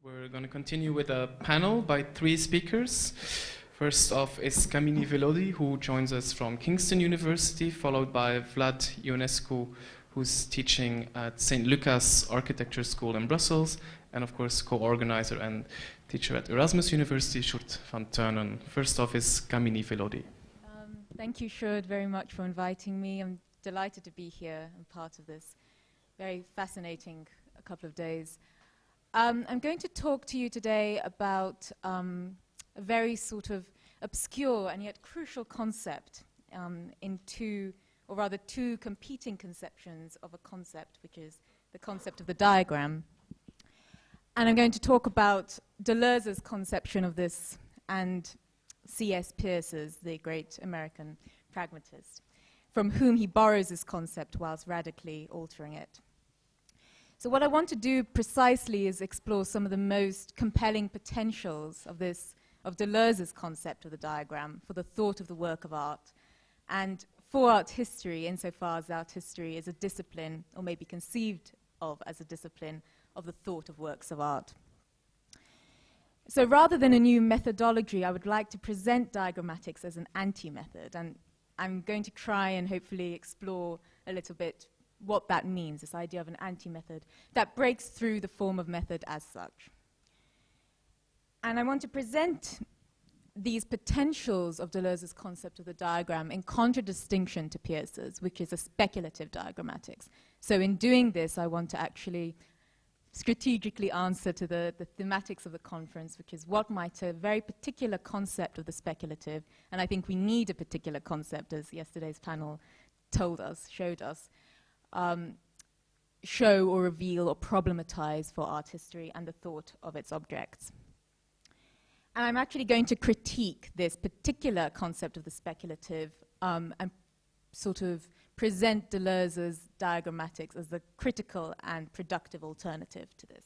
We're going to continue with a panel by 3 speakers. First off is Kamini Vellodi, who joins us from Kingston University, followed by Vlad Ionescu, who's teaching at St. Lucas Architecture School in Brussels, and of course co-organizer and teacher at Erasmus University, Sjoerd van Tuinen. First off is Kamini Vellodi. Thank you, Sjoerd, very much for inviting me. I'm delighted to be here and part of this very fascinating couple of days. I'm going to talk to you today about a very sort of obscure and yet crucial concept in two competing conceptions of a concept, which is the concept of the diagram. And I'm going to talk about Deleuze's conception of this and C.S. Peirce's, the great American pragmatist, from whom he borrows this concept whilst radically altering it. So what I want to do precisely is explore some of the most compelling potentials of Deleuze's concept of the diagram for the thought of the work of art, and for art history, insofar as art history is a discipline, or may be conceived of as a discipline, of the thought of works of art. So rather than a new methodology, I would like to present diagrammatics as an anti-method, and I'm going to try and hopefully explore a little bit what that means, this idea of an anti-method that breaks through the form of method as such. And I want to present these potentials of Deleuze's concept of the diagram in contradistinction to Peirce's, which is a speculative diagrammatics. So in doing this, I want to actually strategically answer to the thematics of the conference, which is what might a very particular concept of the speculative, and I think we need a particular concept, as yesterday's panel showed us, show or reveal or problematize for art history and the thought of its objects. And I'm actually going to critique this particular concept of the speculative and sort of present Deleuze's diagrammatics as the critical and productive alternative to this.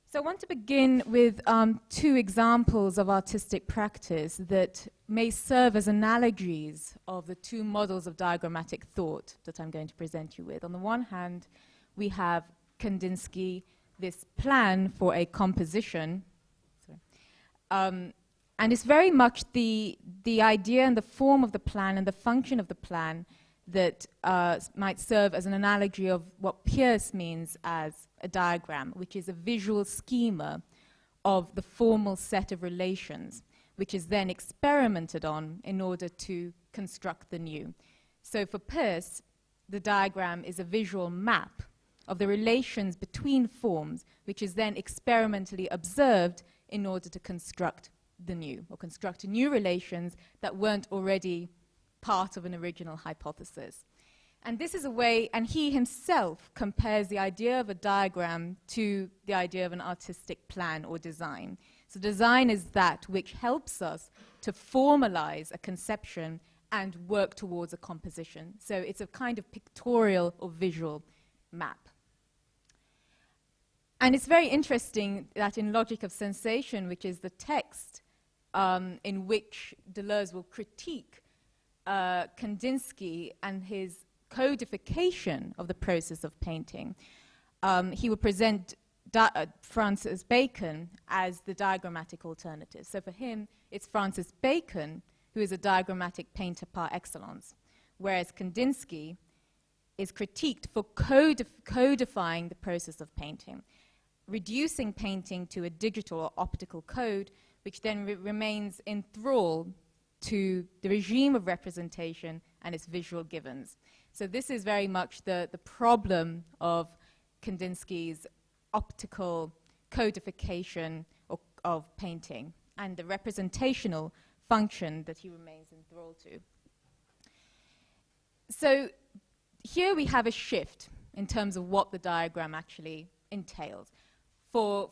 So I want to begin with 2 examples of artistic practice that may serve as analogies of the 2 models of diagrammatic thought that I'm going to present you with. On the one hand, we have Kandinsky, this plan for a composition, and it's very much the idea and the form of the plan and the function of the plan that might serve as an analogy of what Peirce means as a diagram, which is a visual schema of the formal set of relations, which is then experimented on in order to construct the new. So for Peirce, the diagram is a visual map of the relations between forms, which is then experimentally observed in order to construct the new, or construct new relations that weren't already part of an original hypothesis. And this is a way, and he himself compares the idea of a diagram to the idea of an artistic plan or design. So design is that which helps us to formalize a conception and work towards a composition. So it's a kind of pictorial or visual map. And it's very interesting that in Logic of Sensation, which is the text in which Deleuze will critique Kandinsky and his codification of the process of painting, he will present Francis Bacon as the diagrammatic alternative. So for him, it's Francis Bacon who is a diagrammatic painter par excellence, whereas Kandinsky is critiqued for codifying the process of painting, reducing painting to a digital or optical code, which then remains enthralled to the regime of representation and its visual givens. So this is very much the problem of Kandinsky's optical codification of painting and the representational function that he remains enthralled to. So here we have a shift in terms of what the diagram actually entails. For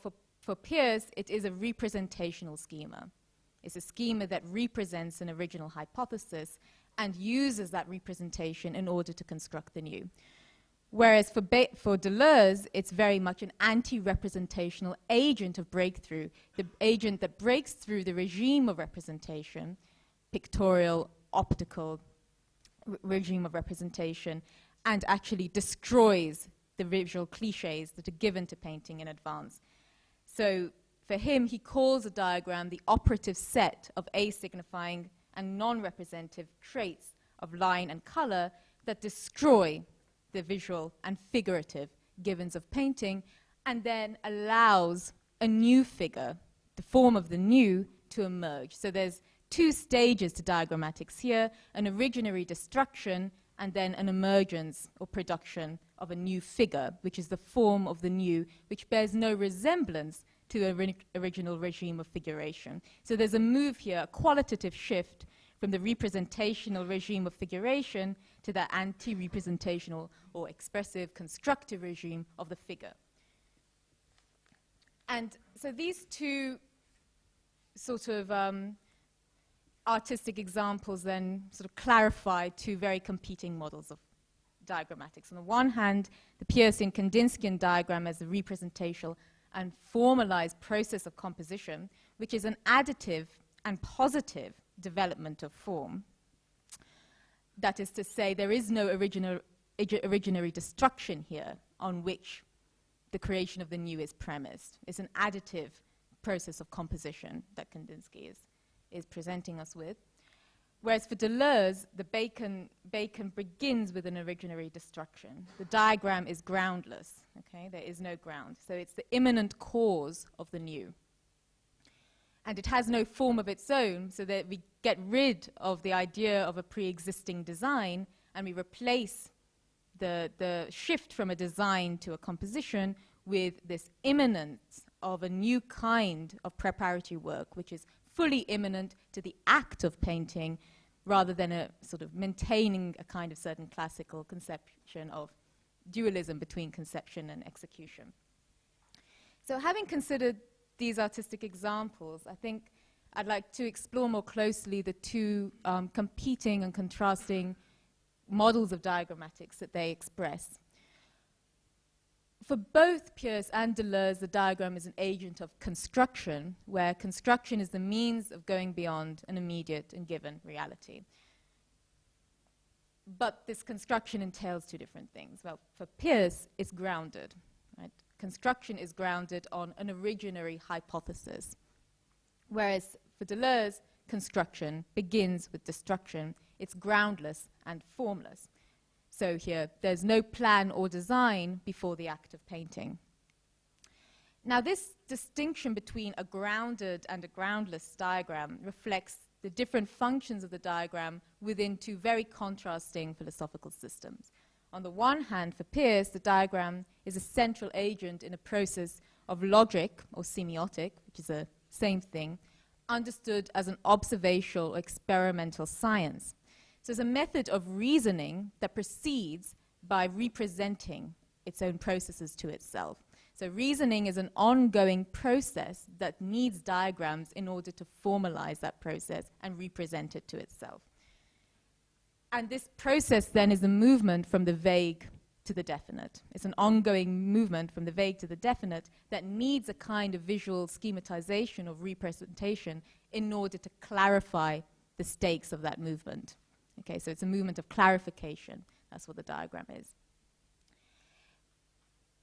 Peirce, it is a representational schema. It's a schema that represents an original hypothesis and uses that representation in order to construct the new. Whereas for Deleuze, it's very much an anti-representational agent of breakthrough, the agent that breaks through the regime of representation, pictorial, optical regime of representation, and actually destroys the visual cliches that are given to painting in advance. So for him, he calls a diagram the operative set of asignifying and non-representative traits of line and color that destroy the visual and figurative givens of painting, and then allows a new figure, the form of the new, to emerge. So there's two stages to diagrammatics here, an originary destruction and then an emergence or production of a new figure, which is the form of the new, which bears no resemblance to the original regime of figuration. So there's a move here, a qualitative shift from the representational regime of figuration to the anti-representational or expressive constructive regime of the figure. And so these two sort of artistic examples then sort of clarify two very competing models of diagrammatics. On the one hand, the Peircean Kandinskian diagram as a representational and formalized process of composition, which is an additive and positive development of form. That is to say, there is no originary destruction here on which the creation of the new is premised. It's an additive process of composition that Kandinsky is presenting us with. Whereas for Deleuze, the Bacon begins with an originary destruction. The diagram is groundless, okay? There is no ground. So it's the immanent cause of the new. And it has no form of its own, so that we get rid of the idea of a pre-existing design and we replace the shift from a design to a composition with this immanence of a new kind of preparatory work, which is fully immanent to the act of painting, rather than a sort of maintaining a kind of certain classical conception of dualism between conception and execution. So having considered these artistic examples, I think I'd like to explore more closely the two competing and contrasting models of diagrammatics that they express. For both Peirce and Deleuze, the diagram is an agent of construction, where construction is the means of going beyond an immediate and given reality. But this construction entails two different things. Well, for Peirce, it's grounded, right? Construction is grounded on an originary hypothesis, whereas for Deleuze, construction begins with destruction. It's groundless and formless. So here, there's no plan or design before the act of painting. Now, this distinction between a grounded and a groundless diagram reflects the different functions of the diagram within two very contrasting philosophical systems. On the one hand, for Peirce, the diagram is a central agent in a process of logic or semiotic, which is the same thing, understood as an observational or experimental science. So it's a method of reasoning that proceeds by representing its own processes to itself. So reasoning is an ongoing process that needs diagrams in order to formalize that process and represent it to itself. And this process then is a movement from the vague to the definite. It's an ongoing movement from the vague to the definite that needs a kind of visual schematization of representation in order to clarify the stakes of that movement. Okay, so it's a movement of clarification. That's what the diagram is.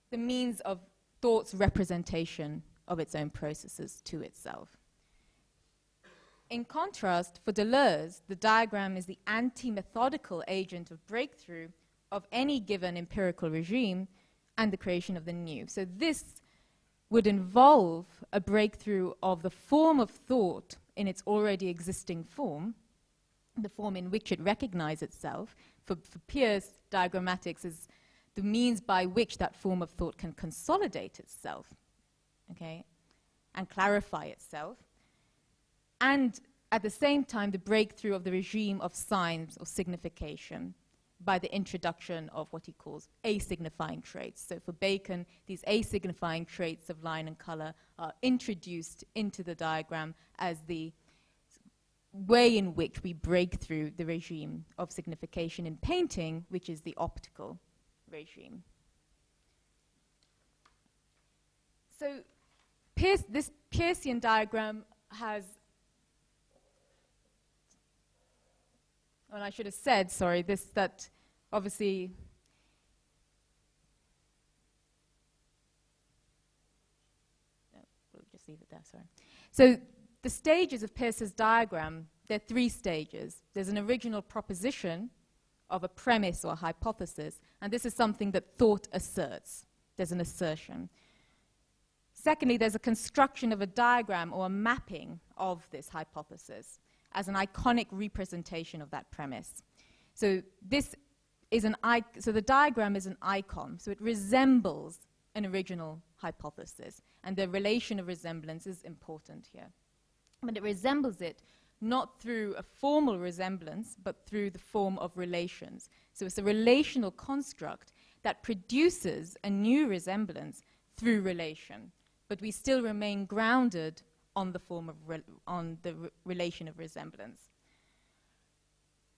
The means of thought's representation of its own processes to itself. In contrast, for Deleuze, the diagram is the anti-methodical agent of breakthrough of any given empirical regime and the creation of the new. So this would involve a breakthrough of the form of thought in its already existing form, the form in which it recognizes itself. For Peirce, diagrammatics is the means by which that form of thought can consolidate itself, okay, and clarify itself. And at the same time, the breakthrough of the regime of signs or signification by the introduction of what he calls asignifying traits. So for Bacon, these asignifying traits of line and color are introduced into the diagram as the way in which we break through the regime of signification in painting, which is the optical regime. So this Peircean diagram has, well, I should have said, sorry, that obviously leave it there, sorry. So the stages of Peirce's diagram, there are 3 stages. There's an original proposition of a premise or hypothesis, and this is something that thought asserts. There's an assertion. Secondly, there's a construction of a diagram or a mapping of this hypothesis as an iconic representation of that premise. So this is so the diagram is an icon, so it resembles an original hypothesis, and the relation of resemblance is important here. But it resembles it not through a formal resemblance, but through the form of relations. So it's a relational construct that produces a new resemblance through relation, but we still remain grounded on the form of relation of resemblance.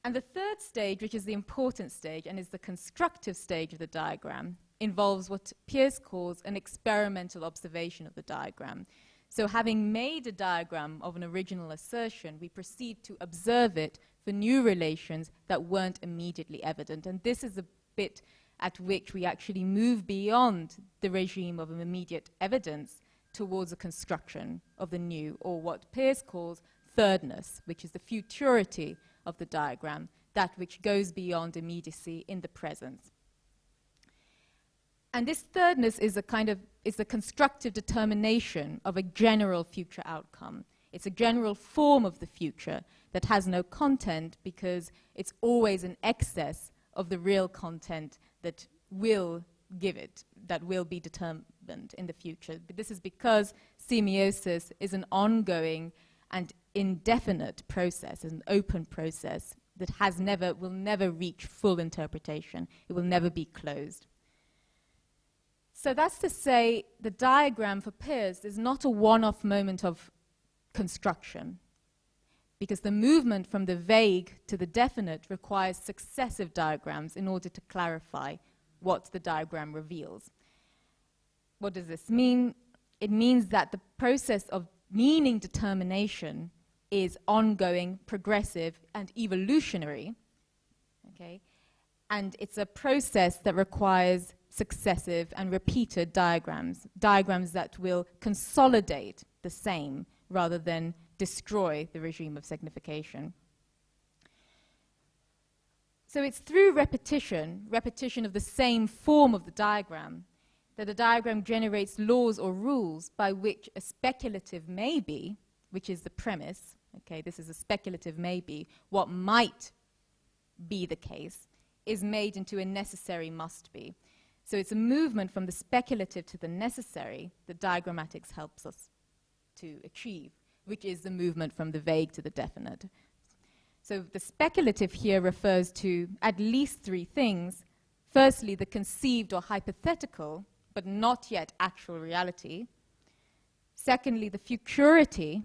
And the third stage, which is the important stage and is the constructive stage of the diagram, involves what Peirce calls an experimental observation of the diagram. So having made a diagram of an original assertion, we proceed to observe it for new relations that weren't immediately evident. And this is a bit at which we actually move beyond the regime of immediate evidence towards a construction of the new, or what Peirce calls thirdness, which is the futurity of the diagram, that which goes beyond immediacy in the present. And this thirdness is a constructive determination of a general future outcome. It's a general form of the future that has no content because it's always in excess of the real content that will give it, that will be determined in the future. But this is because semiosis is an ongoing and indefinite process, an open process that will never reach full interpretation. It will never be closed. So that's to say the diagram for Peirce is not a one-off moment of construction, because the movement from the vague to the definite requires successive diagrams in order to clarify what the diagram reveals. What does this mean? It means that the process of meaning determination is ongoing, progressive, and evolutionary, okay? And it's a process that requires successive and repeated diagrams that will consolidate the same rather than destroy the regime of signification. So it's through repetition of the same form of the diagram, that a diagram generates laws or rules by which a speculative maybe, which is the premise, okay, this is a speculative maybe, what might be the case, is made into a necessary must be. So it's a movement from the speculative to the necessary that diagrammatics helps us to achieve, which is the movement from the vague to the definite. So the speculative here refers to at least 3 things. Firstly, the conceived or hypothetical, but not yet actual reality. Secondly, the futurity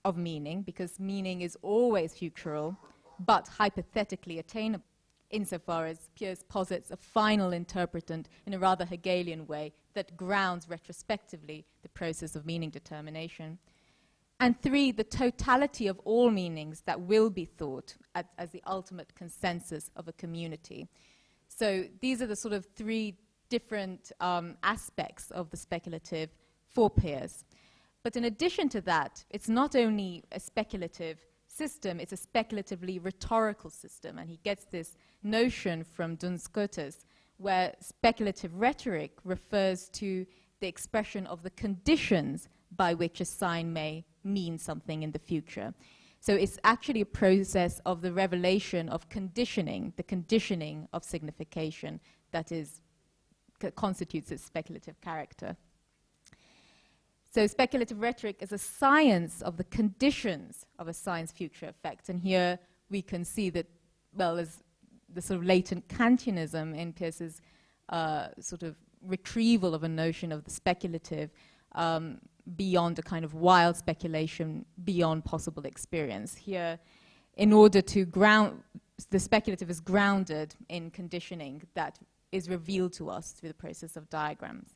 of meaning, because meaning is always futural, but hypothetically attainable, insofar as Peirce posits a final interpretant in a rather Hegelian way that grounds retrospectively the process of meaning determination. And 3, the totality of all meanings that will be thought as the ultimate consensus of a community. So these are the sort of 3 different aspects of the speculative for Peirce. But in addition to that, it's not only a speculative system, it's a speculatively rhetorical system. And he gets this notion from Duns Scotus, where speculative rhetoric refers to the expression of the conditions by which a sign may mean something in the future. So it's actually a process of the revelation of conditioning, the conditioning of signification that constitutes its speculative character. So speculative rhetoric is a science of the conditions of a sign's future effects. And here we can see that, well, there's the sort of latent Kantianism in Peirce's sort of retrieval of a notion of the speculative beyond a kind of wild speculation, beyond possible experience. Here, in order to ground, the speculative is grounded in conditioning that is revealed to us through the process of diagrams.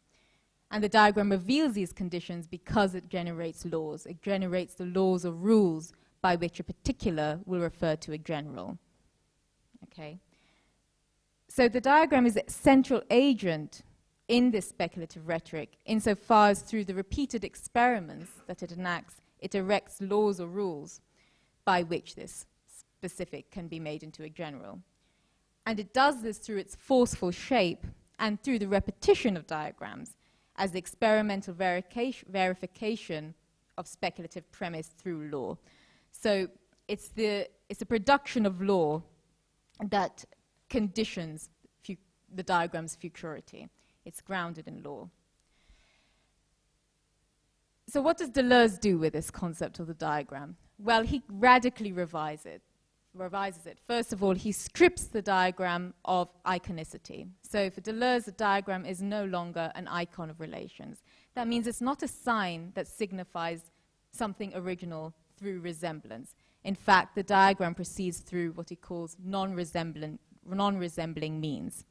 And the diagram reveals these conditions because it generates laws. It generates the laws or rules by which a particular will refer to a general. Okay? So the diagram is a central agent in this speculative rhetoric, insofar as through the repeated experiments that it enacts, it erects laws or rules by which this specific can be made into a general. And it does this through its forceful shape and through the repetition of diagrams as the experimental verification of speculative premise through law. So it's the production of law that conditions the diagram's futurity. It's grounded in law. So what does Deleuze do with this concept of the diagram? Well, he radically revises it. First of all, he strips the diagram of iconicity. So for Deleuze, the diagram is no longer an icon of relations. That means it's not a sign that signifies something original through resemblance. In fact, the diagram proceeds through what he calls non-resembling means.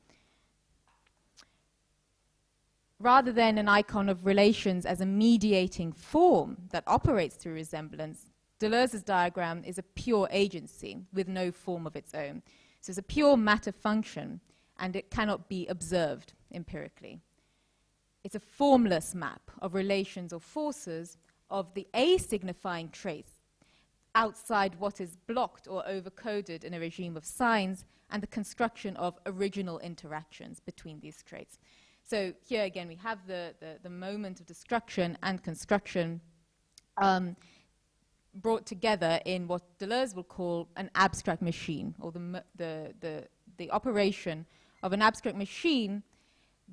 Rather than an icon of relations as a mediating form that operates through resemblance, Deleuze's diagram is a pure agency with no form of its own. So it's a pure matter function, and it cannot be observed empirically. It's a formless map of relations or forces of the A-signifying traits outside what is blocked or overcoded in a regime of signs, and the construction of original interactions between these traits. So here again we have the moment of destruction and construction brought together in what Deleuze will call an abstract machine, or the operation of an abstract machine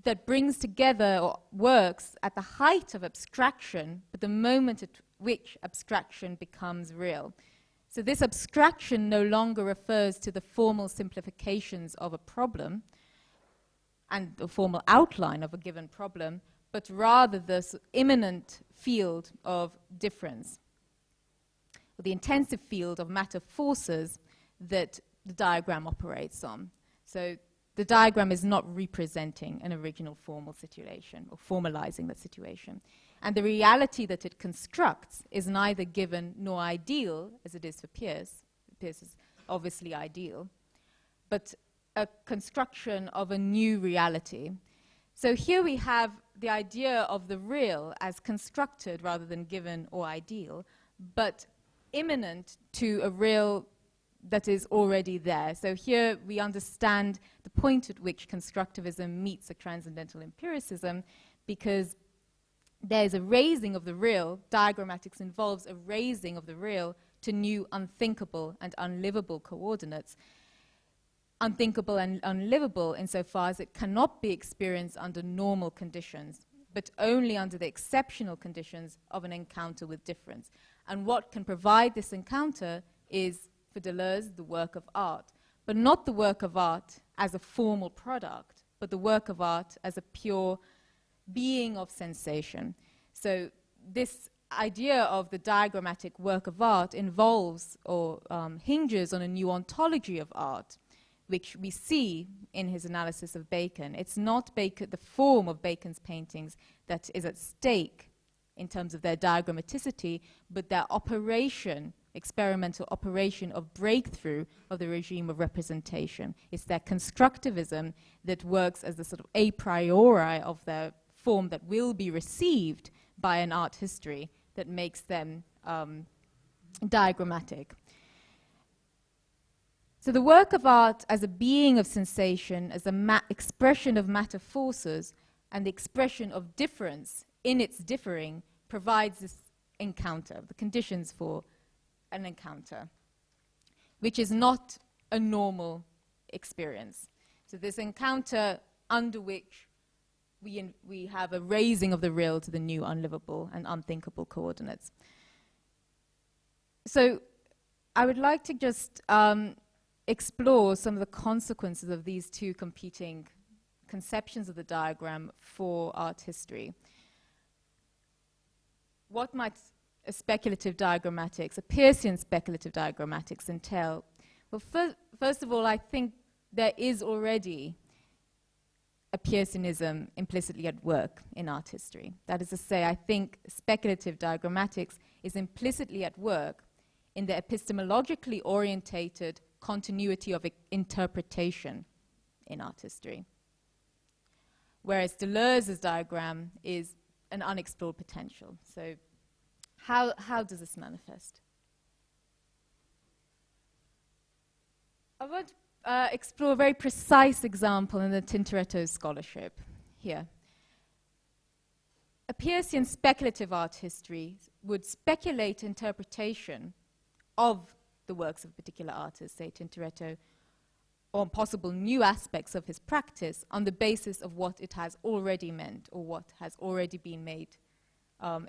that brings together or works at the height of abstraction, but the moment at which abstraction becomes real. So this abstraction no longer refers to the formal simplifications of a problem and the formal outline of a given problem, but rather the immanent field of difference, or the intensive field of matter forces that the diagram operates on. So the diagram is not representing an original formal situation or formalizing that situation. And the reality that it constructs is neither given nor ideal, as it is for Peirce. Peirce is obviously ideal, but a construction of a new reality. So here we have the idea of the real as constructed rather than given or ideal, but immanent to a real that is already there. So here we understand the point at which constructivism meets a transcendental empiricism, because there's a raising of the real. Diagrammatics involves a raising of the real to new unthinkable and unlivable coordinates. Unthinkable and unlivable insofar as it cannot be experienced under normal conditions, but only under the exceptional conditions of an encounter with difference. And what can provide this encounter is, for Deleuze, the work of art, but not the work of art as a formal product, but the work of art as a pure being of sensation. So this idea of the diagrammatic work of art involves or hinges on a new ontology of art, which we see in his analysis of Bacon. It's not Bacon, the form of Bacon's paintings, that is at stake in terms of their diagrammaticity, but their operation, experimental operation of breakthrough of the regime of representation. It's their constructivism that works as the sort of a priori of their form that will be received by an art history that makes them diagrammatic. So the work of art as a being of sensation, as an expression of matter forces, and the expression of difference in its differing, provides this encounter, the conditions for an encounter, which is not a normal experience. So this encounter under which we have a raising of the real to the new unlivable and unthinkable coordinates. So I would like to just explore some of the consequences of these two competing conceptions of the diagram for art history. What might a speculative diagrammatics, a Peircean speculative diagrammatics entail? Well, first of all, I think there is already a Peirceanism implicitly at work in art history. That is to say, I think speculative diagrammatics is implicitly at work in the epistemologically orientated continuity of interpretation in art history. whereas Deleuze's diagram is an unexplored potential. So how does this manifest? I want to explore a very precise example in the Tintoretto scholarship here. A Peircean speculative art history would speculate interpretation of the works of a particular artist, say Tintoretto, or possible new aspects of his practice on the basis of what it has already meant or what has already been made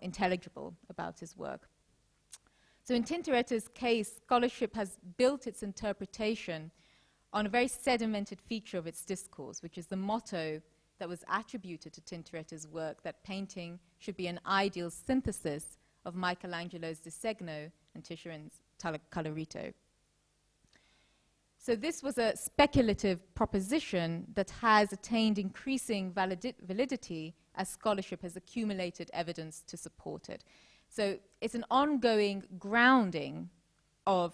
intelligible about his work. So in Tintoretto's case, scholarship has built its interpretation on a very sedimented feature of its discourse, which is the motto that was attributed to Tintoretto's work, that painting should be an ideal synthesis of Michelangelo's Disegno and Titian's Colorito. So this was a speculative proposition that has attained increasing validity as scholarship has accumulated evidence to support it. So it's an ongoing grounding of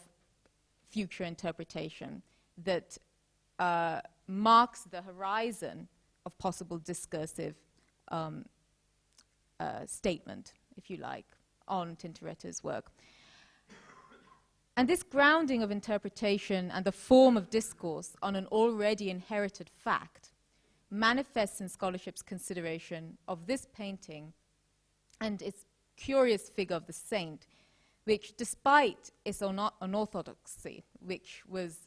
future interpretation that marks the horizon of possible discursive statement, if you like, on Tintoretto's work. And this grounding of interpretation and the form of discourse on an already inherited fact manifests in scholarship's consideration of this painting and its curious figure of the saint, which, despite its unorthodoxy, which was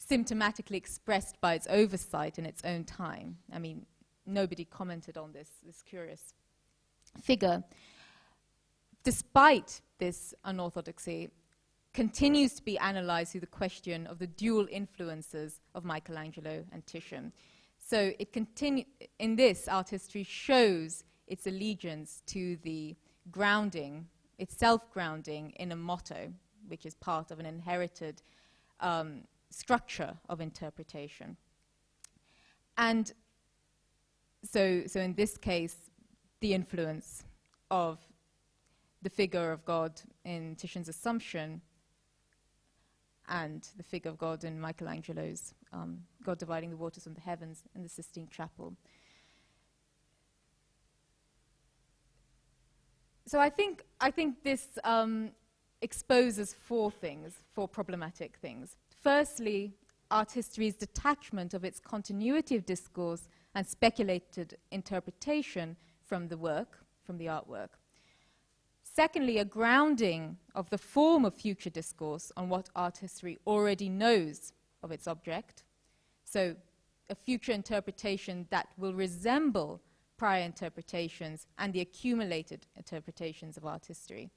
symptomatically expressed by its oversight in its own time. I mean, nobody commented on this curious figure. Despite this unorthodoxy, continues to be analyzed through the question of the dual influences of Michelangelo and Titian. So it in this, art history shows its allegiance to the grounding, its self-grounding in a motto, which is part of an inherited structure of interpretation. And so in this case, the influence of the figure of God in Titian's Assumption and the figure of God in Michelangelo's God dividing the waters from the heavens in the Sistine Chapel. So I think this exposes four problematic things. Firstly, art history's detachment of its continuity of discourse and speculated interpretation from the work, from the artwork. Secondly, a grounding of the form of future discourse on what art history already knows of its object. So a future interpretation that will resemble prior interpretations and the accumulated interpretations of art history.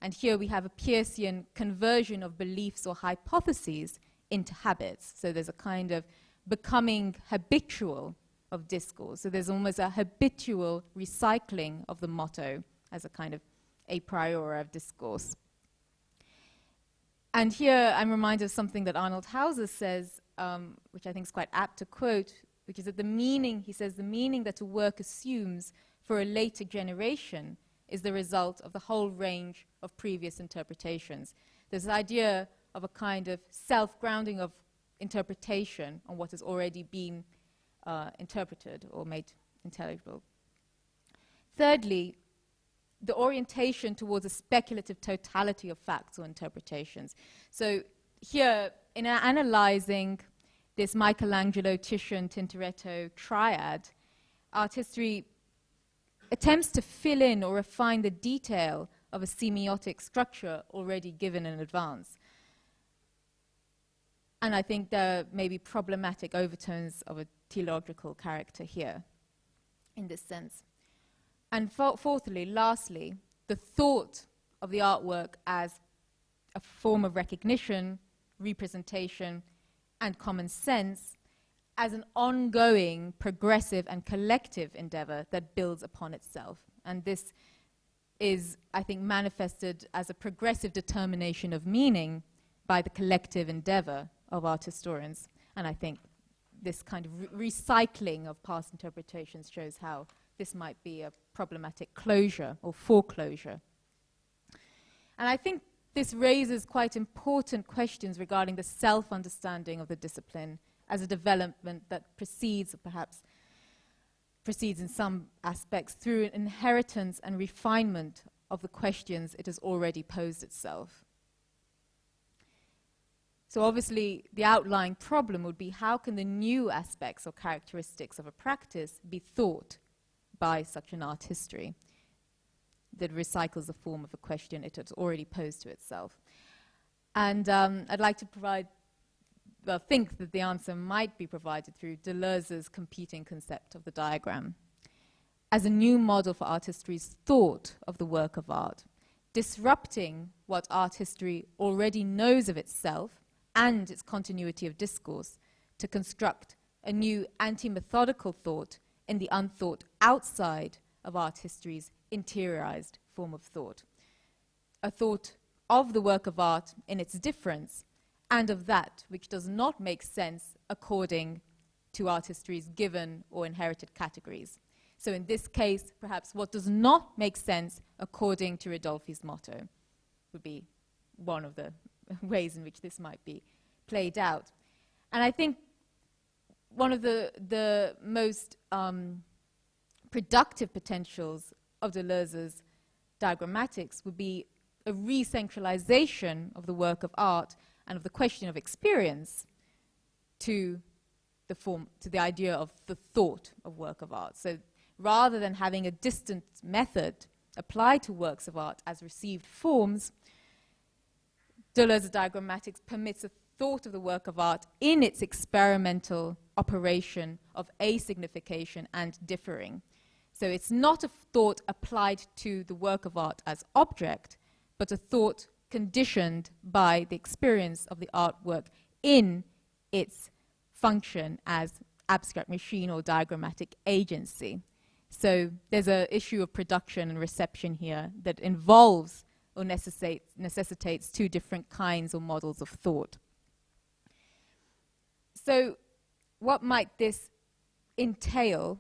And here we have a Peircean conversion of beliefs or hypotheses into habits. So there's a kind of becoming habitual of discourse. So there's almost a habitual recycling of the motto as a kind of a priori of discourse. And here I'm reminded of something that Arnold Hauser says, which I think is quite apt to quote, which is that the meaning that a work assumes for a later generation is the result of the whole range of previous interpretations. There's the idea of a kind of self-grounding of interpretation on what has already been interpreted or made intelligible. Thirdly, the orientation towards a speculative totality of facts or interpretations. So here, in analyzing this Michelangelo, Titian, Tintoretto triad, art history attempts to fill in or refine the detail of a semiotic structure already given in advance. And I think there may be problematic overtones of a teleological character here, in this sense. And fourthly, lastly, the thought of the artwork as a form of recognition, representation, and common sense as an ongoing, progressive, and collective endeavor that builds upon itself. And this is, I think, manifested as a progressive determination of meaning by the collective endeavor of art historians. And I think this kind of recycling of past interpretations shows how this might be a problematic closure or foreclosure. And I think this raises quite important questions regarding the self-understanding of the discipline as a development that precedes, or perhaps proceeds in some aspects through an inheritance and refinement of the questions it has already posed itself. So obviously, the outlying problem would be, how can the new aspects or characteristics of a practice be thought by such an art history that recycles the form of a question it has already posed to itself? And I'd like to think that the answer might be provided through Deleuze's competing concept of the diagram as a new model for art history's thought of the work of art, disrupting what art history already knows of itself and its continuity of discourse to construct a new anti-methodical thought in the unthought outside of art history's interiorized form of thought. A thought of the work of art in its difference and of that which does not make sense according to art history's given or inherited categories. So in this case, perhaps what does not make sense according to Ridolfi's motto would be one of the ways in which this might be played out. And I think one of the most productive potentials of Deleuze's diagrammatics would be a re-centralization of the work of art and of the question of experience to the idea of the thought of work of art. So rather than having a distant method applied to works of art as received forms, Deleuze's diagrammatics permits a thought of the work of art in its experimental operation of asignification and differing. So it's not a thought applied to the work of art as object, but a thought conditioned by the experience of the artwork in its function as abstract machine or diagrammatic agency. So there's an issue of production and reception here that involves or necessitates two different kinds or models of thought. So what might this entail?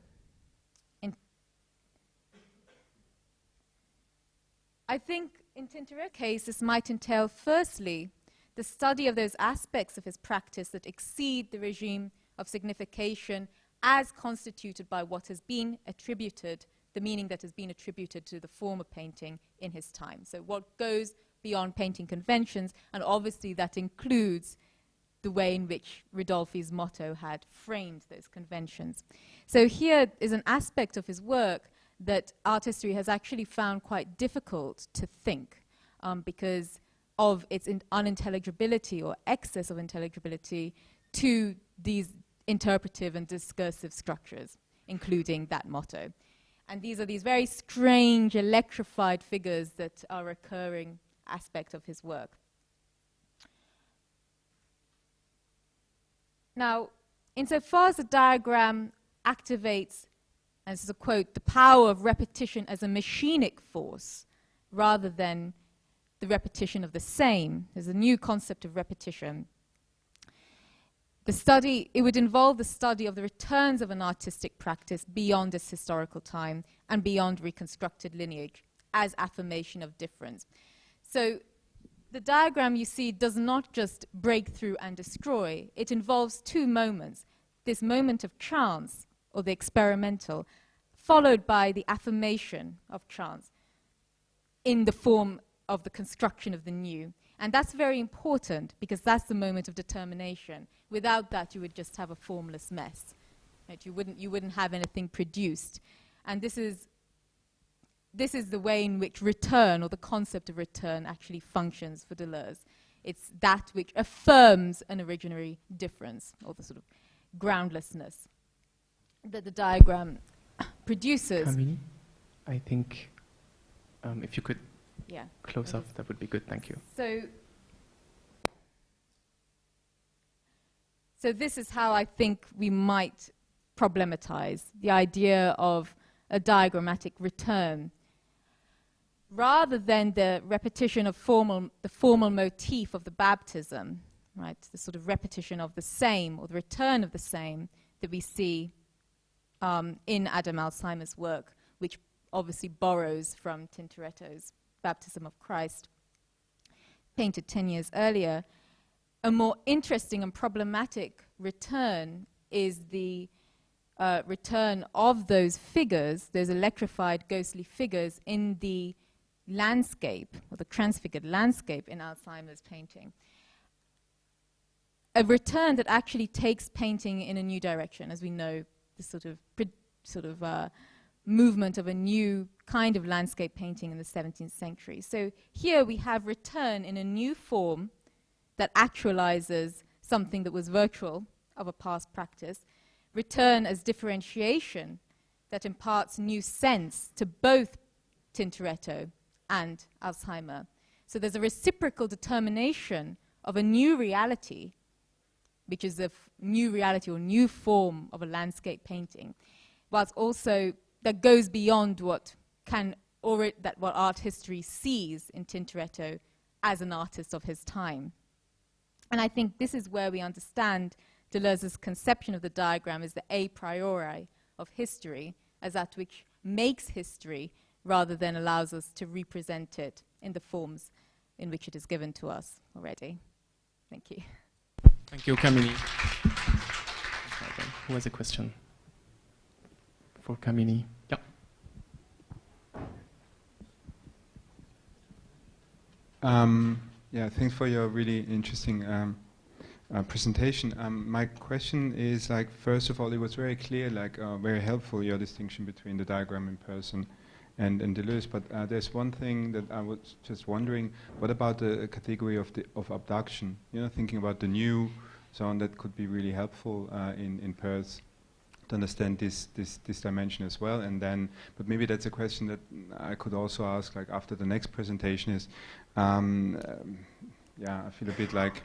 I think in Tintoret's case, this might entail, firstly, the study of those aspects of his practice that exceed the regime of signification as constituted by what has been attributed, the meaning that has been attributed to the form of painting in his time. So what goes beyond painting conventions, and obviously that includes the way in which Ridolfi's motto had framed those conventions. So here is an aspect of his work that art history has actually found quite difficult to think because of its unintelligibility or excess of intelligibility to these interpretive and discursive structures, including that motto. And these are these very strange, electrified figures that are a recurring aspect of his work. Now, insofar as the diagram activates, and this is a quote, the power of repetition as a machinic force rather than the repetition of the same. There's a new concept of repetition. It would involve the study of the returns of an artistic practice beyond its historical time and beyond reconstructed lineage as affirmation of difference. So the diagram you see does not just break through and destroy. It involves two moments, this moment of chance or the experimental, followed by the affirmation of chance in the form of the construction of the new. And that's very important because that's the moment of determination. Without that, you would just have a formless mess. Right? You wouldn't have anything produced. And this is the way in which return, or the concept of return, actually functions for Deleuze. It's that which affirms an originary difference, or the sort of groundlessness that the diagram produces. Kamini, I think if you could close up, that would be good. Thank you. So this is how I think we might problematize the idea of a diagrammatic return. Rather than the repetition of the formal motif of the baptism, right, the sort of repetition of the same or the return of the same that we see in Adam Alzheimer's work, which obviously borrows from Tintoretto's Baptism of Christ, painted 10 years earlier. A more interesting and problematic return is the return of those figures, those electrified ghostly figures in the landscape, or the transfigured landscape in Alzheimer's painting. A return that actually takes painting in a new direction, as we know, the sort of movement of a new kind of landscape painting in the 17th century. So here we have return in a new form that actualizes something that was virtual of a past practice, return as differentiation that imparts new sense to both Tintoretto and Alzheimer. So there's a reciprocal determination of a new reality, which is a new reality or new form of a landscape painting, whilst also that goes beyond what art history sees in Tintoretto as an artist of his time. And I think this is where we understand Deleuze's conception of the diagram as the a priori of history, as that which makes history rather than allows us to represent it in the forms in which it is given to us already. Thank you. Thank you, Kamini. Who has a question for Kamini? Yeah. Yeah, thanks for your really interesting presentation. My question is, like, first of all, it was very clear, like, very helpful, your distinction between the diagram in person and Deleuze. But there's one thing that I was just wondering: what about the category of abduction? You know, thinking about the new, so on, that could be really helpful in Peirce to understand this dimension as well. And then, but maybe that's a question that I could also ask, like, after the next presentation is, yeah, I feel a bit like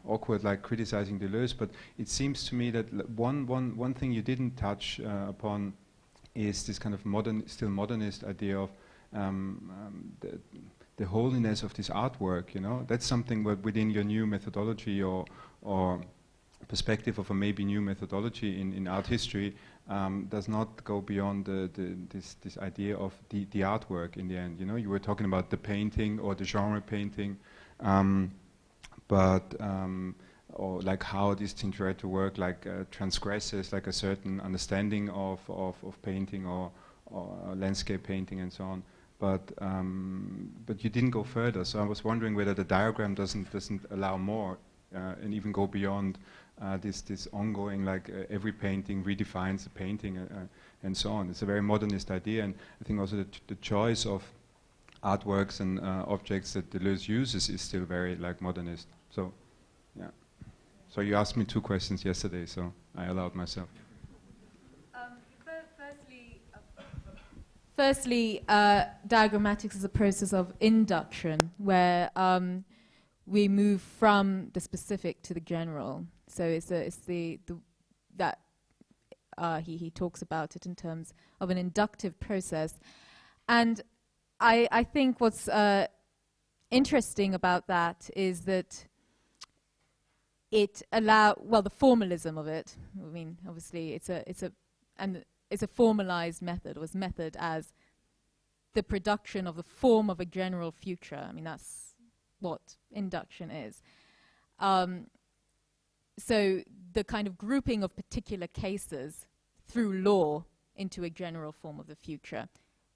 awkward, like criticizing Deleuze, but it seems to me that one thing you didn't touch upon is this kind of still modernist idea of the holiness of this artwork. You know, that's something within your new methodology or perspective of a maybe new methodology in art history does not go beyond this idea of the artwork in the end. You know, you were talking about the painting or the genre painting, or like how this Tintoretto work like transgresses like a certain understanding of painting or landscape painting and so on. But you didn't go further, so I was wondering whether the diagram doesn't allow more and even go beyond this ongoing, like every painting redefines the painting and so on. It's a very modernist idea, and I think also the choice of artworks and objects that Deleuze uses is still very like modernist. So, yeah. So you asked me 2 questions yesterday, so I allowed myself. Firstly, diagrammatics is a process of induction, where we move from the specific to the general. So he talks about it in terms of an inductive process, and I think what's interesting about that is that it the formalism of it. I mean, obviously, it's a formalized method, or it's method as the production of the form of a general future. I mean, that's what induction is. So the kind of grouping of particular cases through law into a general form of the future,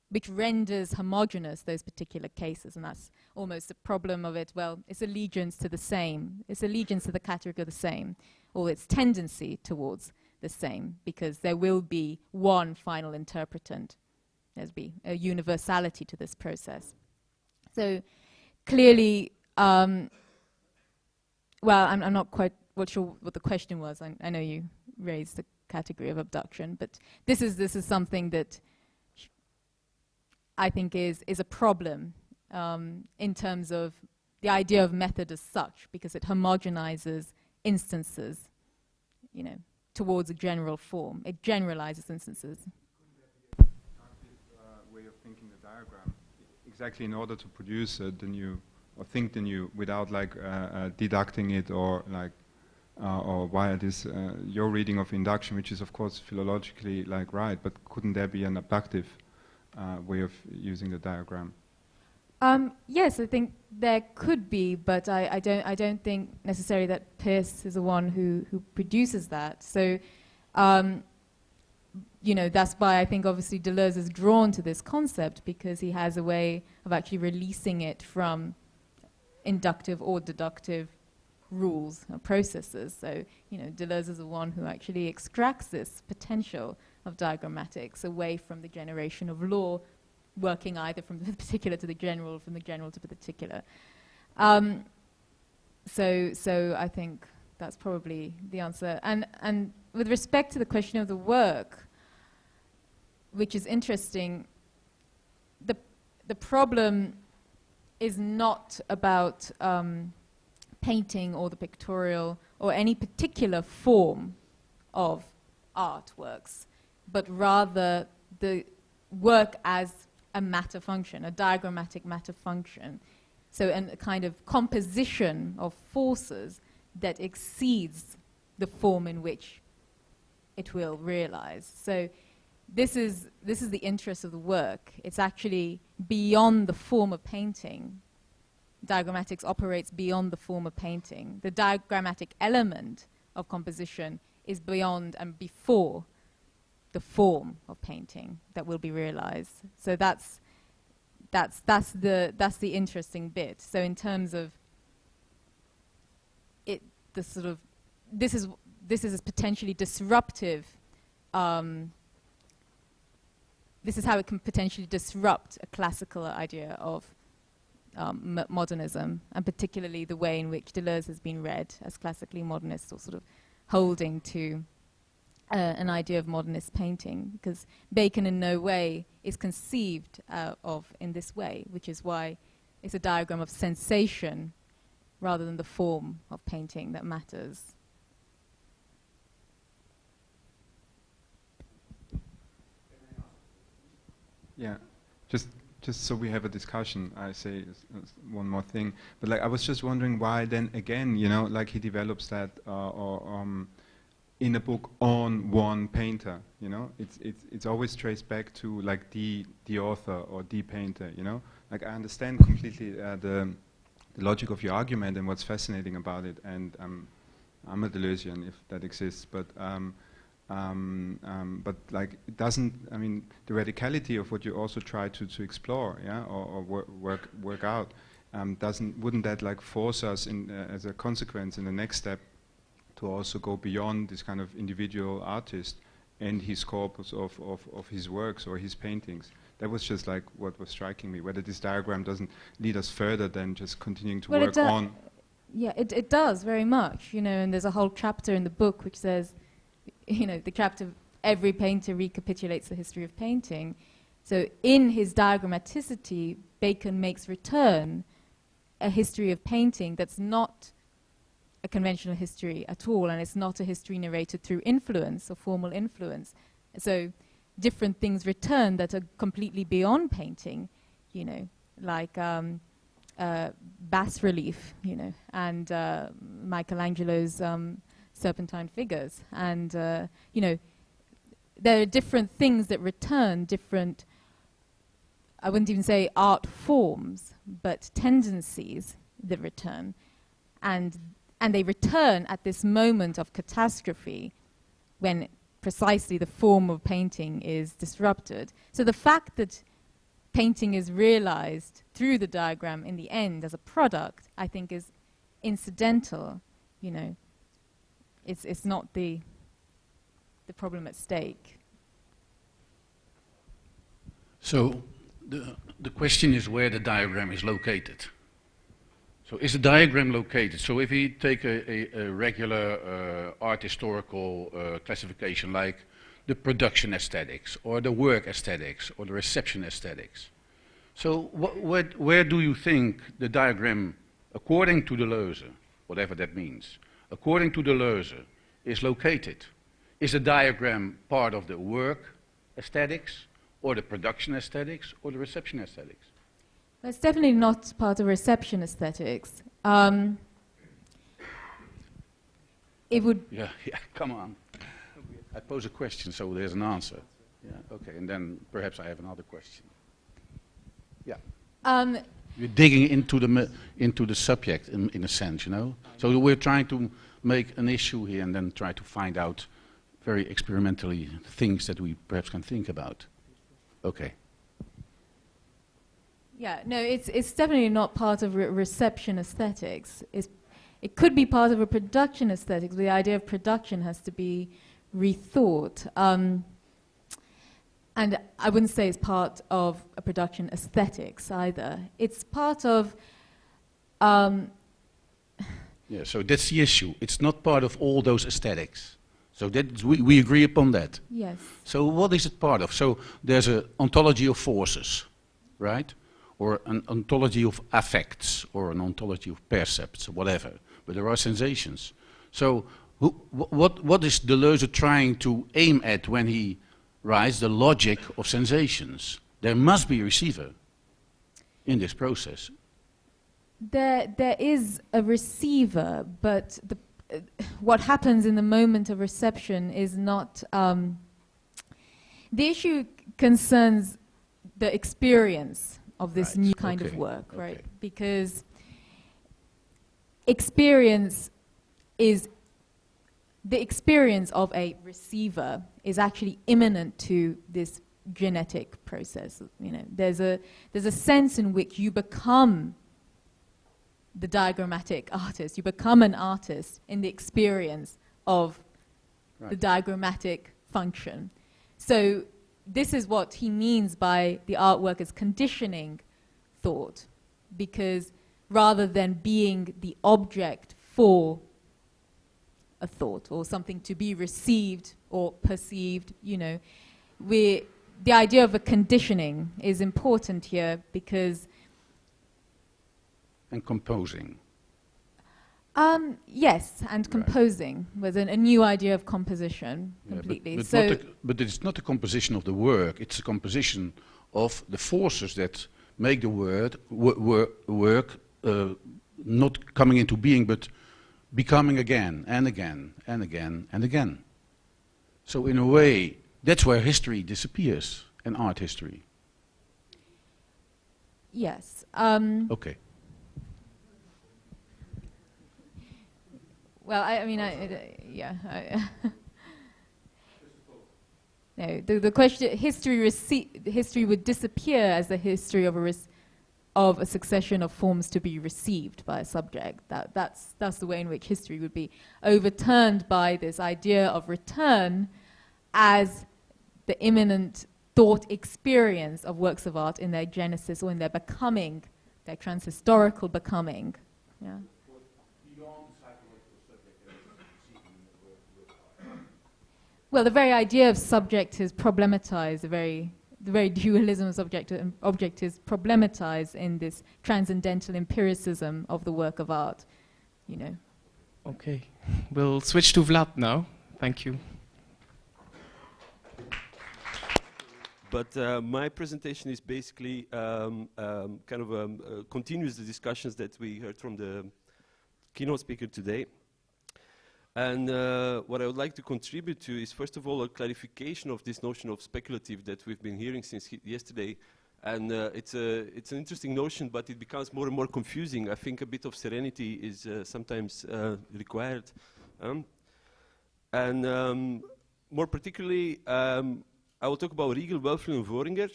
which renders homogeneous those particular cases, and that's almost the problem of it. Well, it's allegiance to the same. It's allegiance to the category of the same, or its tendency towards the same, because there will be one final interpretant. There'll be a universality to this process. So clearly, well, I'm not quite sure what the question was. I know you raised the category of abduction, but this is something that I think is a problem in terms of the idea of method as such, because it homogenizes instances, you know, towards a general form. It generalizes instances. Couldn't there be a way of thinking the diagram exactly in order to produce the new, or think the new, without like deducting it, or like or via this your reading of induction, which is of course philologically like right, but couldn't there be an abductive way of using the diagram? Yes, I think there could be, but I don't think necessarily that Peirce is the one who produces that. So you know, that's why I think obviously Deleuze is drawn to this concept, because he has a way of actually releasing it from inductive or deductive rules or processes. So, you know, Deleuze is the one who actually extracts this potential of diagrammatics away from the generation of law, working either from the particular to the general, or from the general to the particular. So I think that's probably the answer. And with respect to the question of the work, which is interesting, the problem is not about painting or the pictorial or any particular form of artworks, but rather the work as a matter function, a diagrammatic matter function. So a kind of composition of forces that exceeds the form in which it will realize. So this is the interest of the work. It's actually beyond the form of painting. Diagrammatics operates beyond the form of painting. The diagrammatic element of composition is beyond and before the form of painting that will be realized. So that's the interesting bit. So in terms of it, the sort of this is a potentially disruptive. This is how it can potentially disrupt a classical idea of modernism, and particularly the way in which Deleuze has been read as classically modernist, or sort of holding to an idea of modernist painting, because Bacon in no way is conceived of in this way, which is why it's a diagram of sensation rather than the form of painting that matters. Yeah, just so we have a discussion, I say one more thing. But like, I was just wondering why then again, you know, like he develops that in a book on one painter, you know, it's always traced back to like the author or the painter, you know. Like I understand completely the logic of your argument and what's fascinating about it, and I'm a Deleuzian if that exists, but like it doesn't. I mean, the radicality of what you also try to explore, yeah, or work out, wouldn't that like force us in as a consequence in the next step to also go beyond this kind of individual artist and his corpus of his works or his paintings? That was just like what was striking me. Whether this diagram doesn't lead us further than just continuing to work on. Yeah, it does very much. You know, and there's a whole chapter in the book which says, you know, the chapter, every painter recapitulates the history of painting. So in his diagrammaticity, Bacon makes return a history of painting that's not a conventional history at all, and it's not a history narrated through influence or formal influence. So different things return that are completely beyond painting, you know, like bas relief, you know, and Michelangelo's Serpentine figures, and you know, there are different things that return, different, I wouldn't even say art forms, but tendencies that return, and they return at this moment of catastrophe when precisely the form of painting is disrupted. So the fact that painting is realized through the diagram in the end as a product, I think is incidental, you know. It's not the problem at stake. So the question is where the diagram is located. So is the diagram located? So if we take a regular art historical classification like the production aesthetics or the work aesthetics or the reception aesthetics. So where do you think the diagram, according to Deleuze, whatever that means, according to Deleuze, is located? Is the diagram part of the work aesthetics or the production aesthetics or the reception aesthetics? It's definitely not part of reception aesthetics. It would... Yeah, come on. I pose a question, so there's an answer. Yeah, okay, and then perhaps I have another question. Yeah. You're digging into the subject in a sense, you know? So we're trying to make an issue here and then try to find out very experimentally things that we perhaps can think about. Okay. Yeah, no, it's definitely not part of reception aesthetics. It could be part of a production aesthetics, but the idea of production has to be rethought. And I wouldn't say it's part of a production aesthetics either. It's part of... Yeah, so that's the issue. It's not part of all those aesthetics. So that we agree upon that. Yes. So what is it part of? So there's an ontology of forces, right? Or an ontology of affects, or an ontology of percepts, whatever. But there are sensations. So what is Deleuze trying to aim at when he writes the logic of sensations? There must be a receiver in this process. There is a receiver, but what happens in the moment of reception is not... the issue concerns the experience of this new kind of work, right? Because experience is... The experience of a receiver is actually imminent to this genetic process. You know, there's a sense in which you become the diagrammatic artist. You become an artist in the experience of the diagrammatic function. So this is what he means by the artwork as conditioning thought, because rather than being the object for a thought or something to be received or perceived, you know, the idea of a conditioning is important here because... And composing. Yes, and composing was a new idea of composition completely. But it's not a composition of the work, it's a composition of the forces that make the work not coming into being, but becoming again and again and again and again. So in a way, that's where history disappears, and art history. Yes. Okay. Well, no, the question, history would disappear as the history of a succession of forms to be received by a subject. That's the way in which history would be overturned by this idea of return as the imminent thought experience of works of art in their genesis or in their becoming, their transhistorical becoming. Yeah. Well, the very idea of subject is problematized, the very dualism of subject and object is problematized in this transcendental empiricism of the work of art, you know. Okay, we'll switch to Vlad now. Thank you. But my presentation is basically continues the discussions that we heard from the keynote speaker today. And what I would like to contribute to is, first of all, a clarification of this notion of speculative that we've been hearing since yesterday. And it's an interesting notion, but it becomes more and more confusing. I think a bit of serenity is sometimes required. More particularly, I will talk about Riegl, Wölfflin, and Worringer,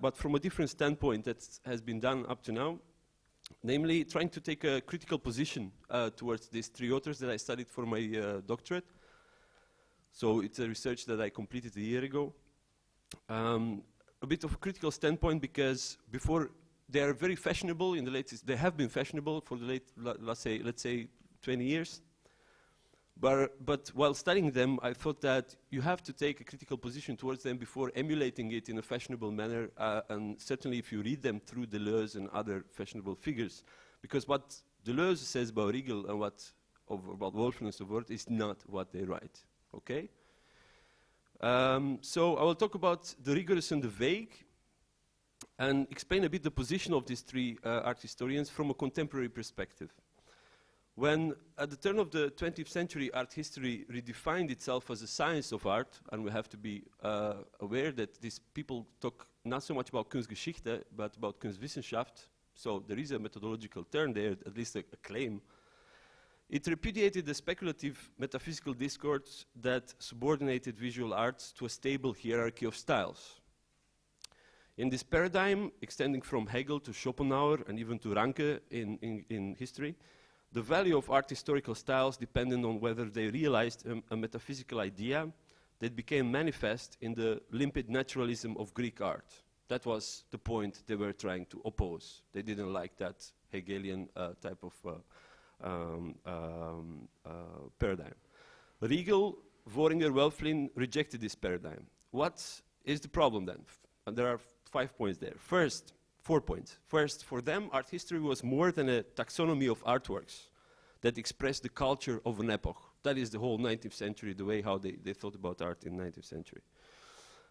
but from a different standpoint that has been done up to now. Namely, trying to take a critical position towards these three authors that I studied for my doctorate. So it's a research that I completed a year ago. A bit of a critical standpoint because before they are very fashionable in the latest, they have been fashionable for the let's say 20 years. But while studying them, I thought that you have to take a critical position towards them before emulating it in a fashionable manner, and certainly if you read them through Deleuze and other fashionable figures. Because what Deleuze says about Riegl and about Wölfflin and so forth is not what they write, okay? So I will talk about the rigorous and the vague, and explain a bit the position of these three art historians from a contemporary perspective. When, at the turn of the 20th century, art history redefined itself as a science of art, and we have to be aware that these people talk not so much about Kunstgeschichte, but about Kunstwissenschaft, so there is a methodological term there, at least a claim. It repudiated the speculative metaphysical discourse that subordinated visual arts to a stable hierarchy of styles. In this paradigm, extending from Hegel to Schopenhauer and even to Ranke in history, the value of art historical styles depended on whether they realized a metaphysical idea that became manifest in the limpid naturalism of Greek art. That was the point they were trying to oppose. They didn't like that Hegelian type of paradigm. Riegl, Worringer, Wölfflin rejected this paradigm. What is the problem then? And there are 5 points there. First, 4 points. First, for them, art history was more than a taxonomy of artworks that expressed the culture of an epoch. That is the whole 19th century, the way how they thought about art in the 19th century.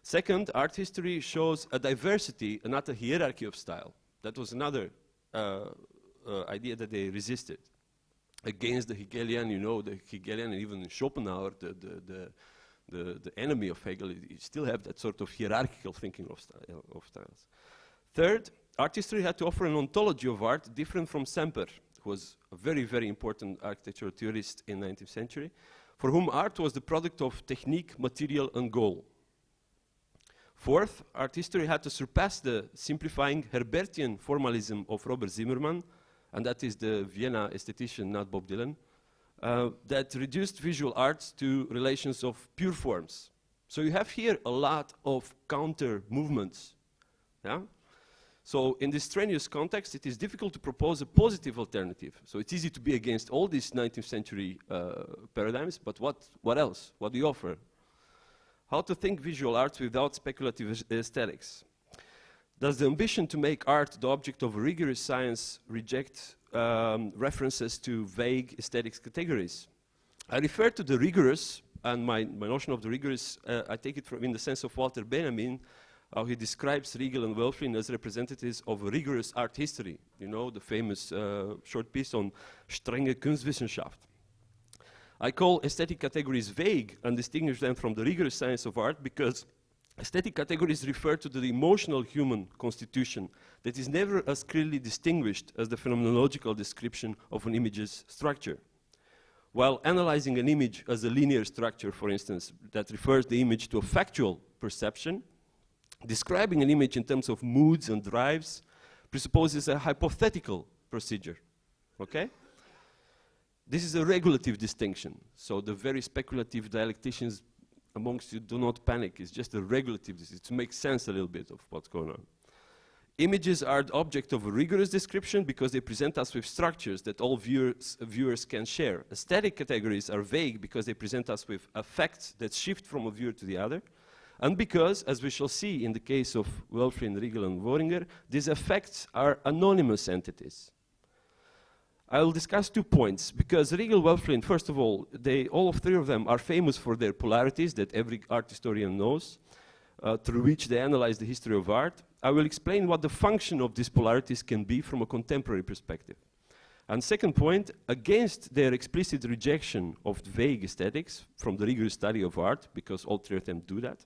Second, art history shows a diversity and not a hierarchy of style. That was another idea that they resisted. Against the Hegelian, you know, the Hegelian and even Schopenhauer, the enemy of Hegel, you still have that sort of hierarchical thinking of styles. Third, art history had to offer an ontology of art different from Semper, who was a very, very important architectural theorist in the 19th century, for whom art was the product of technique, material, and goal. Fourth, art history had to surpass the simplifying Herbertian formalism of Robert Zimmermann, and that is the Vienna aesthetician, not Bob Dylan, that reduced visual arts to relations of pure forms. So you have here a lot of counter movements. Yeah? So in this strenuous context, it is difficult to propose a positive alternative. So it's easy to be against all these 19th century paradigms, but what else? What do you offer? How to think visual arts without speculative aesthetics? Does the ambition to make art the object of rigorous science reject references to vague aesthetics categories? I refer to the rigorous, and my notion of the rigorous, I take it from in the sense of Walter Benjamin, how he describes Regal and Wölfflin as representatives of a rigorous art history. You know, the famous short piece on strenge Kunstwissenschaft. I call aesthetic categories vague and distinguish them from the rigorous science of art because aesthetic categories refer to the emotional human constitution that is never as clearly distinguished as the phenomenological description of an image's structure. While analyzing an image as a linear structure, for instance, that refers the image to a factual perception, describing an image in terms of moods and drives presupposes a hypothetical procedure. Okay? This is a regulative distinction. So the very speculative dialecticians amongst you do not panic. It's just a regulative distinction to make sense a little bit of what's going on. Images are the object of a rigorous description because they present us with structures that all viewers can share. Aesthetic categories are vague because they present us with effects that shift from a viewer to the other. And because, as we shall see in the case of Wölfflin, Riegl, and Worringer, these effects are anonymous entities. I will discuss 2 points, because Riegl, Wölfflin, first of all, all 3 of them are famous for their polarities that every art historian knows, through which they analyze the history of art. I will explain what the function of these polarities can be from a contemporary perspective. And second point, against their explicit rejection of vague aesthetics from the rigorous study of art, because all 3 of them do that,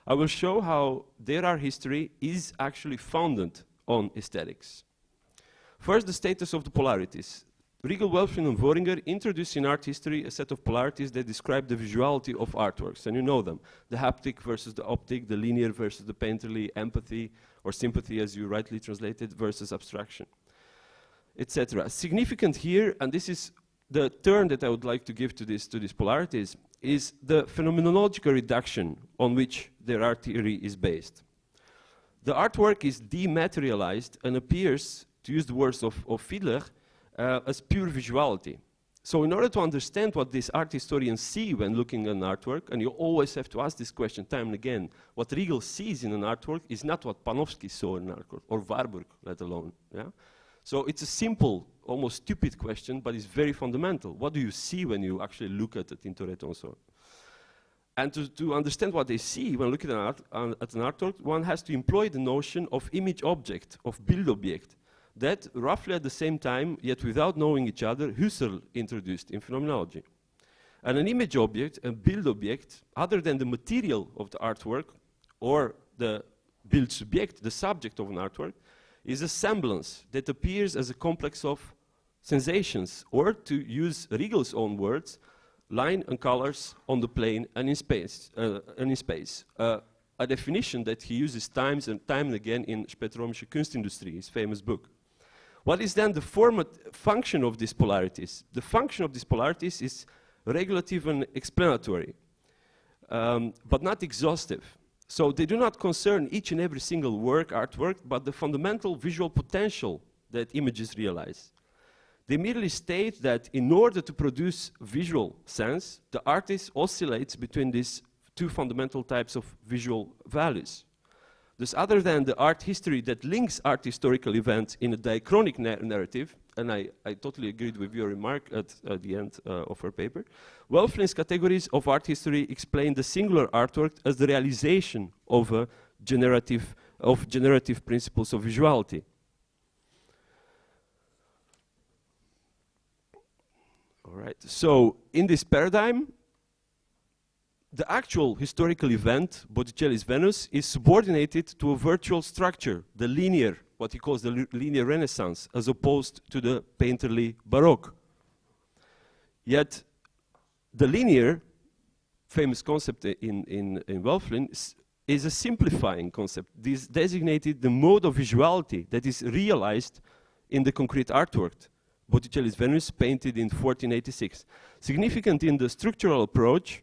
I will show how their art history is actually founded on aesthetics. First, the status of the polarities. Riegl, Wölfflin, and Worringer introduce in art history a set of polarities that describe the visuality of artworks, and you know them. The haptic versus the optic, the linear versus the painterly, empathy or sympathy, as you rightly translated, versus abstraction, etc. Significant here, and this is the turn that I would like to give to these polarities, is the phenomenological reduction on which their art theory is based. The artwork is dematerialized and appears, to use the words of Fiedler, as pure visuality. So in order to understand what these art historians see when looking at an artwork, and you always have to ask this question time and again, what Riegl sees in an artwork is not what Panofsky saw in an artwork, or Warburg, let alone. Yeah? So it's a simple, almost stupid question, but it's very fundamental. What do you see when you actually look at it in Tourette and so on? And to understand what they see when looking at an artwork, one has to employ the notion of image object, of Bildobjekt, that roughly at the same time, yet without knowing each other, Husserl introduced in phenomenology. And an image object, a Bildobjekt, other than the material of the artwork, or the Bildsubjekt, the subject of an artwork, is a semblance that appears as a complex of sensations, or to use Riegl's own words, line and colors on the plane and in space. A definition that he uses time and again in Spätromische Kunstindustrie, his famous book. What is then the function of these polarities? The function of these polarities is regulative and explanatory, but not exhaustive. So they do not concern each and every single artwork, but the fundamental visual potential that images realize. They merely state that in order to produce visual sense, the artist oscillates between these two fundamental types of visual values. Thus, other than the art history that links art historical events in a diachronic narrative, and I totally agreed with your remark at the end of her paper, Wölfflin's categories of art history explain the singular artwork as the realization of generative principles of visuality. All right. So in this paradigm, the actual historical event, Botticelli's Venus, is subordinated to a virtual structure, the linear, what he calls the linear Renaissance, as opposed to the painterly Baroque. Yet the linear, famous concept in Wölfflin, is a simplifying concept. This designated the mode of visuality that is realized in the concrete artwork. Botticelli's Venus, painted in 1486. Significant in the structural approach,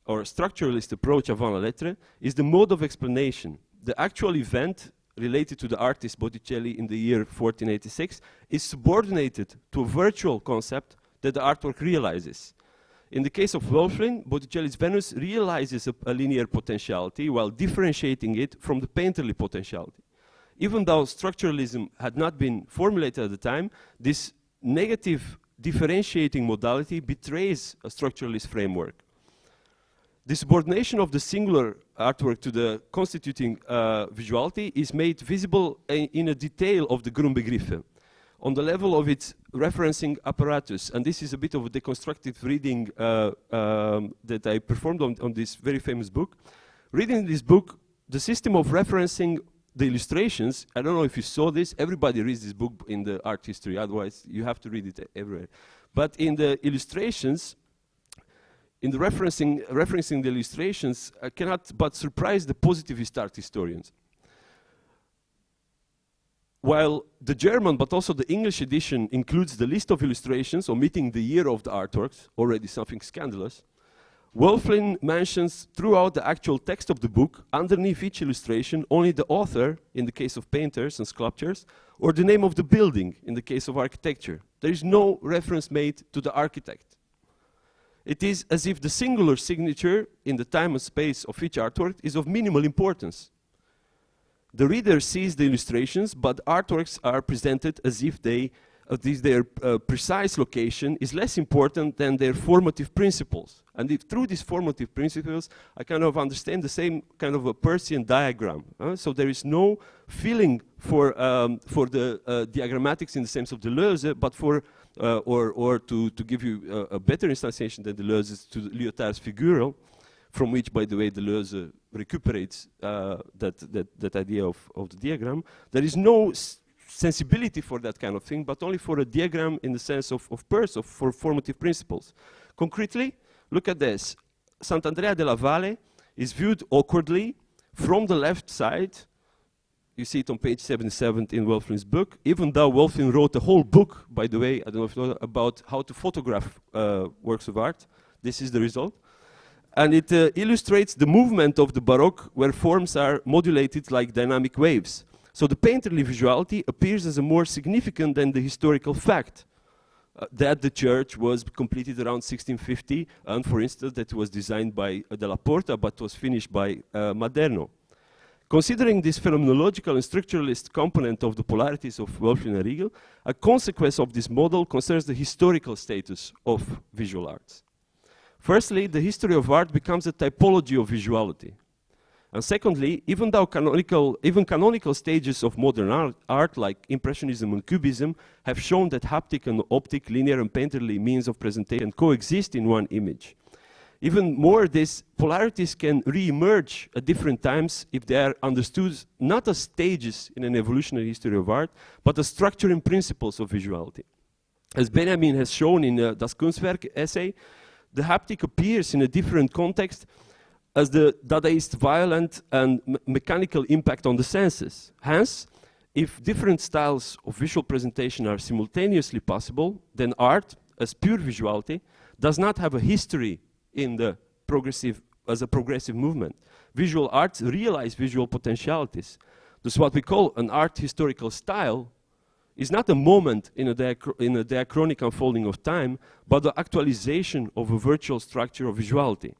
or structuralist approach avant la lettre, is the mode of explanation. The actual event related to the artist Botticelli in the year 1486 is subordinated to a virtual concept that the artwork realizes. In the case of Wölfflin, Botticelli's Venus realizes a linear potentiality while differentiating it from the painterly potentiality. Even though structuralism had not been formulated at the time, this negative differentiating modality betrays a structuralist framework. The subordination of the singular artwork to the constituting visuality is made visible in a detail of the Grundbegriffe, on the level of its referencing apparatus. And this is a bit of a deconstructive reading that I performed on this very famous book. Reading this book, the system of referencing the illustrations, I don't know if you saw this, everybody reads this book in the art history, otherwise you have to read it everywhere. But in the illustrations, in the referencing the illustrations, I cannot but surprise the positivist art historians. While the German, but also the English edition includes the list of illustrations, omitting the year of the artworks, already something scandalous, Wölfflin mentions throughout the actual text of the book, underneath each illustration, only the author, in the case of painters and sculptures, or the name of the building, in the case of architecture. There is no reference made to the architect. It is as if the singular signature in the time and space of each artwork is of minimal importance. The reader sees the illustrations, but artworks are presented as if their precise location is less important than their formative principles. And if through these formative principles, I kind of understand the same kind of a Peircean diagram. So there is no feeling for the diagrammatics in the sense of Deleuze, but for, or to give you a better instantiation than Deleuze's, to Lyotard's figural, from which, by the way, Deleuze recuperates that idea of the diagram. There is no sensibility for that kind of thing, but only for a diagram in the sense of Peirce, for formative principles. Concretely, look at this. Sant'Andrea della Valle is viewed awkwardly from the left side. You see it on page 77 in Wölfflin's book, even though Wölfflin wrote a whole book, by the way, I don't know if you know, about how to photograph works of art. This is the result. And it illustrates the movement of the Baroque, where forms are modulated like dynamic waves. So the painterly visuality appears as a more significant than the historical fact that the church was completed around 1650, and for instance, that was designed by Della Porta, but was finished by Maderno. Considering this phenomenological and structuralist component of the polarities of Wölfflin and Riegl, a consequence of this model concerns the historical status of visual arts. Firstly, the history of art becomes a typology of visuality. And secondly, even canonical stages of modern art like Impressionism and Cubism have shown that haptic and optic, linear and painterly means of presentation coexist in one image. Even more, these polarities can re-emerge at different times if they are understood not as stages in an evolutionary history of art, but as structuring principles of visuality. As Benjamin has shown in Das Kunstwerk essay, the haptic appears in a different context as the Dadaist violent and mechanical impact on the senses. Hence, if different styles of visual presentation are simultaneously possible, then art, as pure visuality, does not have a history in the as a progressive movement. Visual arts realize visual potentialities. Thus what we call an art historical style is not a moment in a diachronic unfolding of time, but the actualization of a virtual structure of visuality.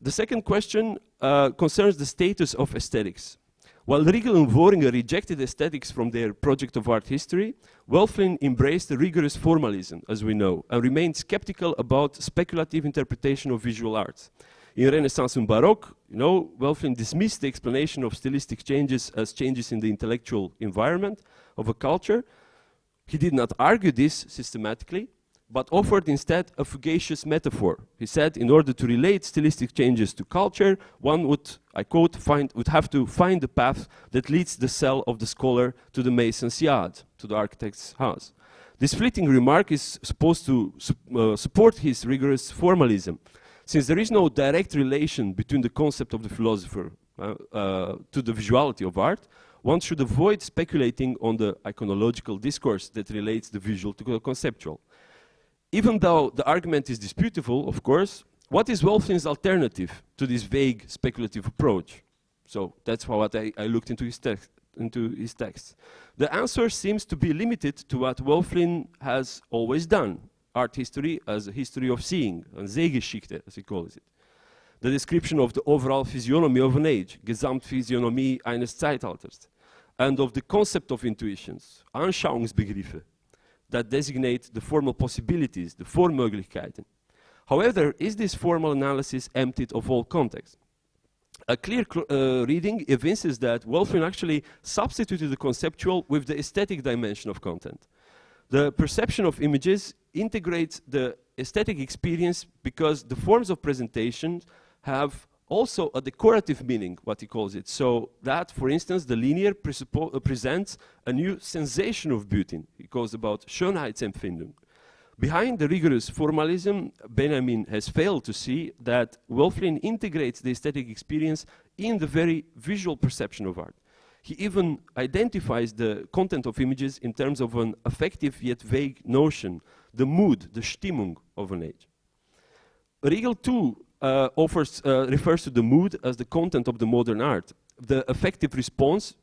The second question concerns the status of aesthetics. While Riegl and Worringer rejected aesthetics from their project of art history, Wölfflin embraced a rigorous formalism, as we know, and remained skeptical about speculative interpretation of visual arts. In Renaissance and Baroque, Wölfflin dismissed the explanation of stylistic changes as changes in the intellectual environment of a culture. He did not argue this systematically, but offered instead a fugacious metaphor. He said, in order to relate stylistic changes to culture, one would, I quote, would have to find the path that leads the cell of the scholar to the mason's yard, to the architect's house. This fleeting remark is supposed to support his rigorous formalism, since there is no direct relation between the concept of the philosopher to the visuality of art. One should avoid speculating on the iconological discourse that relates the visual to the conceptual. Even though the argument is disputable, of course, what is Wölfflin's alternative to this vague speculative approach? So that's what I looked into his text. The answer seems to be limited to what Wölfflin has always done, art history as a history of seeing, and Sehgeschichte, as he calls it. The description of the overall physiognomy of an age, Gesamtphysiognomie eines Zeitalters, and of the concept of intuitions, Anschauungsbegriffe, that designate the formal possibilities, the Vormöglichkeiten. However, is this formal analysis emptied of all context? A clear reading evinces that Wölfflin actually substituted the conceptual with the aesthetic dimension of content. The perception of images integrates the aesthetic experience because the forms of presentation have also a decorative meaning, what he calls it. So that, for instance, the linear presents a new sensation of beauty. He calls about Schönheitsempfindung. Behind the rigorous formalism, Benjamin has failed to see that Wölfflin integrates the aesthetic experience in the very visual perception of art. He even identifies the content of images in terms of an affective yet vague notion, the mood, the Stimmung of an age. Regal too refers to the mood as the content of the modern art, the affective response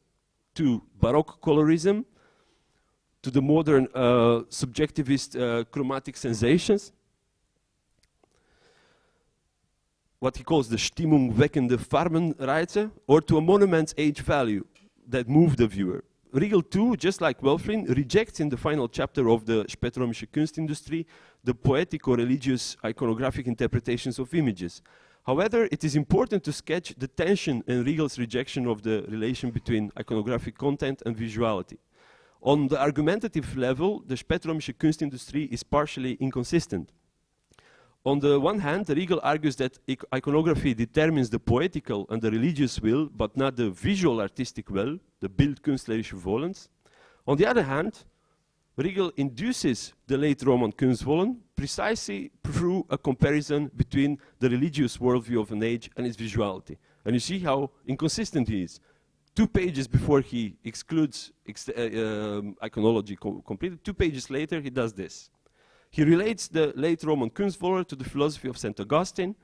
to Baroque colorism, to the modern subjectivist chromatic sensations, what he calls the stimmungweckende Farbenreize, or to a monument's age value that move the viewer. Riegl too, just like Wölfflin, rejects in the final chapter of the Spätrömische Kunstindustrie the poetic or religious iconographic interpretations of images. However, it is important to sketch the tension in Riegel's rejection of the relation between iconographic content and visuality. On the argumentative level, the Spätrömische Kunstindustrie is partially inconsistent. On the one hand, Riegl argues that iconography determines the poetical and the religious will, but not the visual artistic will, the bildkünstlerische Wollens. On the other hand, Riegl induces the late Roman Kunstwollen precisely through a comparison between the religious worldview of an age and its visuality. And you see how inconsistent he is. 2 pages before he excludes iconology completely, 2 pages later he does this. He relates the late Roman Kunstwolle to the philosophy of St. Augustine.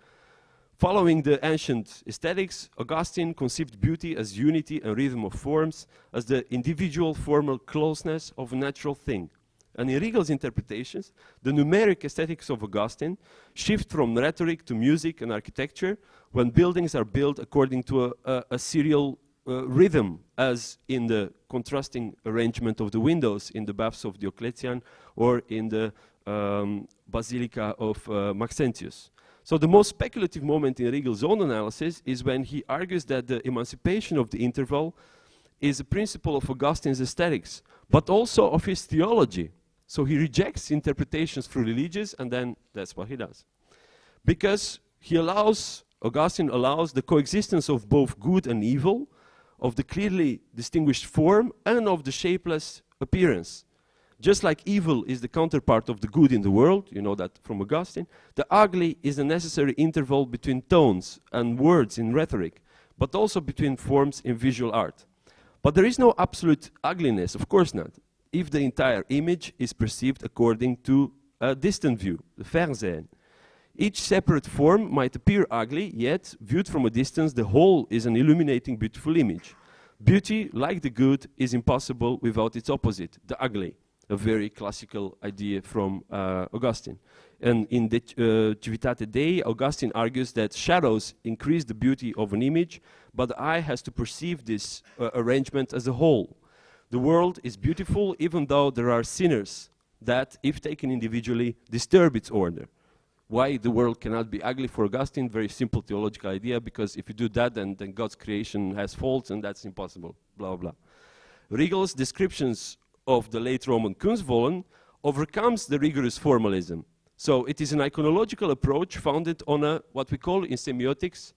Following the ancient aesthetics, Augustine conceived beauty as unity and rhythm of forms, as the individual formal closeness of a natural thing. And in Riegel's interpretations, the numeric aesthetics of Augustine shift from rhetoric to music and architecture when buildings are built according to a serial rhythm, as in the contrasting arrangement of the windows in the baths of Diocletian or in the Basilica of Maxentius. So the most speculative moment in Riegel's own analysis is when he argues that the emancipation of the interval is a principle of Augustine's aesthetics, but also of his theology. So he rejects interpretations through religious, and then that's what he does. Because Augustine allows the coexistence of both good and evil, of the clearly distinguished form and of the shapeless appearance. Just like evil is the counterpart of the good in the world, you know that from Augustine, the ugly is a necessary interval between tones and words in rhetoric, but also between forms in visual art. But there is no absolute ugliness, of course not, if the entire image is perceived according to a distant view, the Versehen. Each separate form might appear ugly, yet, viewed from a distance, the whole is an illuminating, beautiful image. Beauty, like the good, is impossible without its opposite, the ugly, a very classical idea from Augustine. And in the Civitate Dei, Augustine argues that shadows increase the beauty of an image, but the eye has to perceive this arrangement as a whole. The world is beautiful even though there are sinners that, if taken individually, disturb its order. Why the world cannot be ugly for Augustine? Very simple theological idea, because if you do that, then God's creation has faults, and that's impossible, blah, blah. Riegl's descriptions of the late Roman Kunstwollen overcomes the rigorous formalism. So it is an iconological approach founded on what we call in semiotics,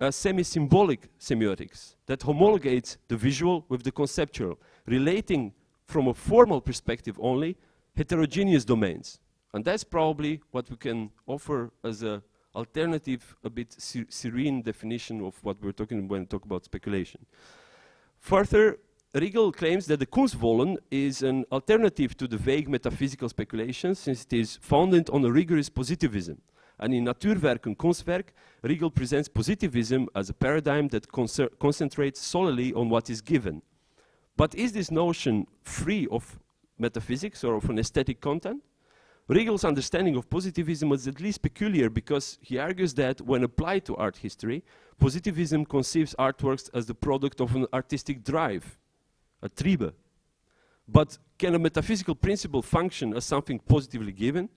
a semi-symbolic semiotics that homologates the visual with the conceptual, relating from a formal perspective only heterogeneous domains. And that's probably what we can offer as an alternative, a bit serene definition of what we're talking when we talk about speculation. Further, Riegl claims that the Kunstwollen is an alternative to the vague metaphysical speculations, since it is founded on a rigorous positivism. And in Natuurwerk and Kunstwerk, Riegl presents positivism as a paradigm that concentrates solely on what is given. But is this notion free of metaphysics or of an aesthetic content? Riegl's understanding of positivism is at least peculiar because he argues that when applied to art history, positivism conceives artworks as the product of an artistic drive, a Triebe. But can a metaphysical principle function as something positively given?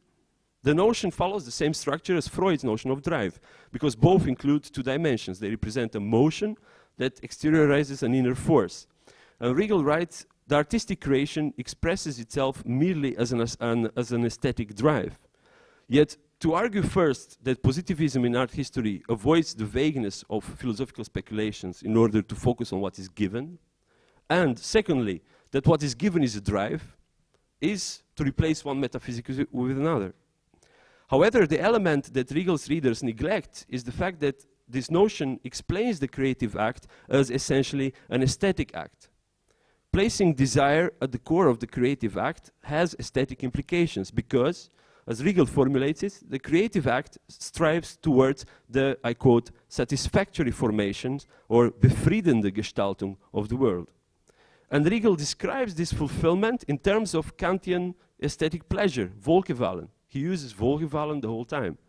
The notion follows the same structure as Freud's notion of drive, because both include two dimensions. They represent a motion that exteriorizes an inner force. And Riegl writes, the artistic creation expresses itself merely as an aesthetic drive. Yet, to argue first that positivism in art history avoids the vagueness of philosophical speculations in order to focus on what is given, and secondly, that what is given is a drive, is to replace one metaphysic with another. However, the element that Riegl's readers neglect is the fact that this notion explains the creative act as essentially an aesthetic act. Placing desire at the core of the creative act has aesthetic implications because, as Riegl formulates it, the creative act strives towards the, I quote, satisfactory formations or befriedende Gestaltung of the world. And Riegl describes this fulfillment in terms of Kantian aesthetic pleasure, Wohlgefallen. He uses Wohlgefallen the whole time.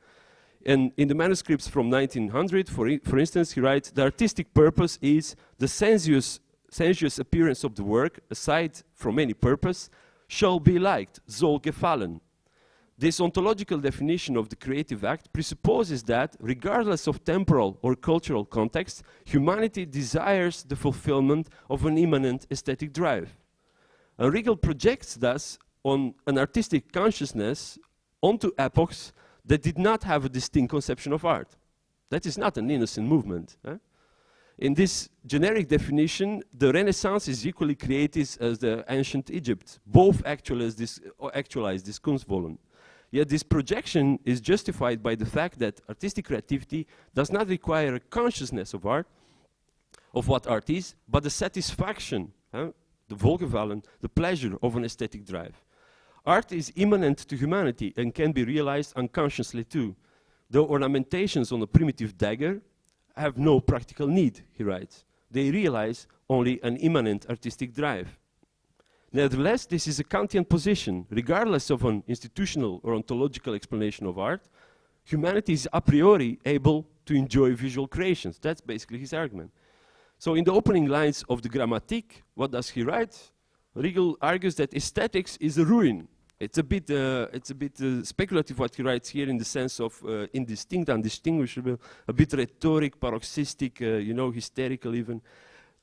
And in the manuscripts from 1900, for instance, he writes, the artistic purpose is the sensuous appearance of the work, aside from any purpose, shall be liked, soll gefallen. This ontological definition of the creative act presupposes that, regardless of temporal or cultural context, humanity desires the fulfillment of an immanent aesthetic drive. And Riegl projects thus on an artistic consciousness onto epochs that did not have a distinct conception of art. That is not an innocent movement. In this generic definition, the Renaissance is equally creative as the ancient Egypt. Both actualize this Kunstwollen. Yet this projection is justified by the fact that artistic creativity does not require a consciousness of art, of what art is, but the satisfaction, the Wohlgefallen, the pleasure of an aesthetic drive. Art is immanent to humanity and can be realized unconsciously too. The ornamentations on a primitive dagger have no practical need, he writes. They realize only an immanent artistic drive. Nevertheless, this is a Kantian position. Regardless of an institutional or ontological explanation of art, humanity is a priori able to enjoy visual creations. That's basically his argument. So in the opening lines of the Grammatik, what does he write? Riegl argues that aesthetics is a ruin. It's a bit speculative what he writes here in the sense of indistinct, undistinguishable, a bit rhetoric, paroxystic, hysterical even.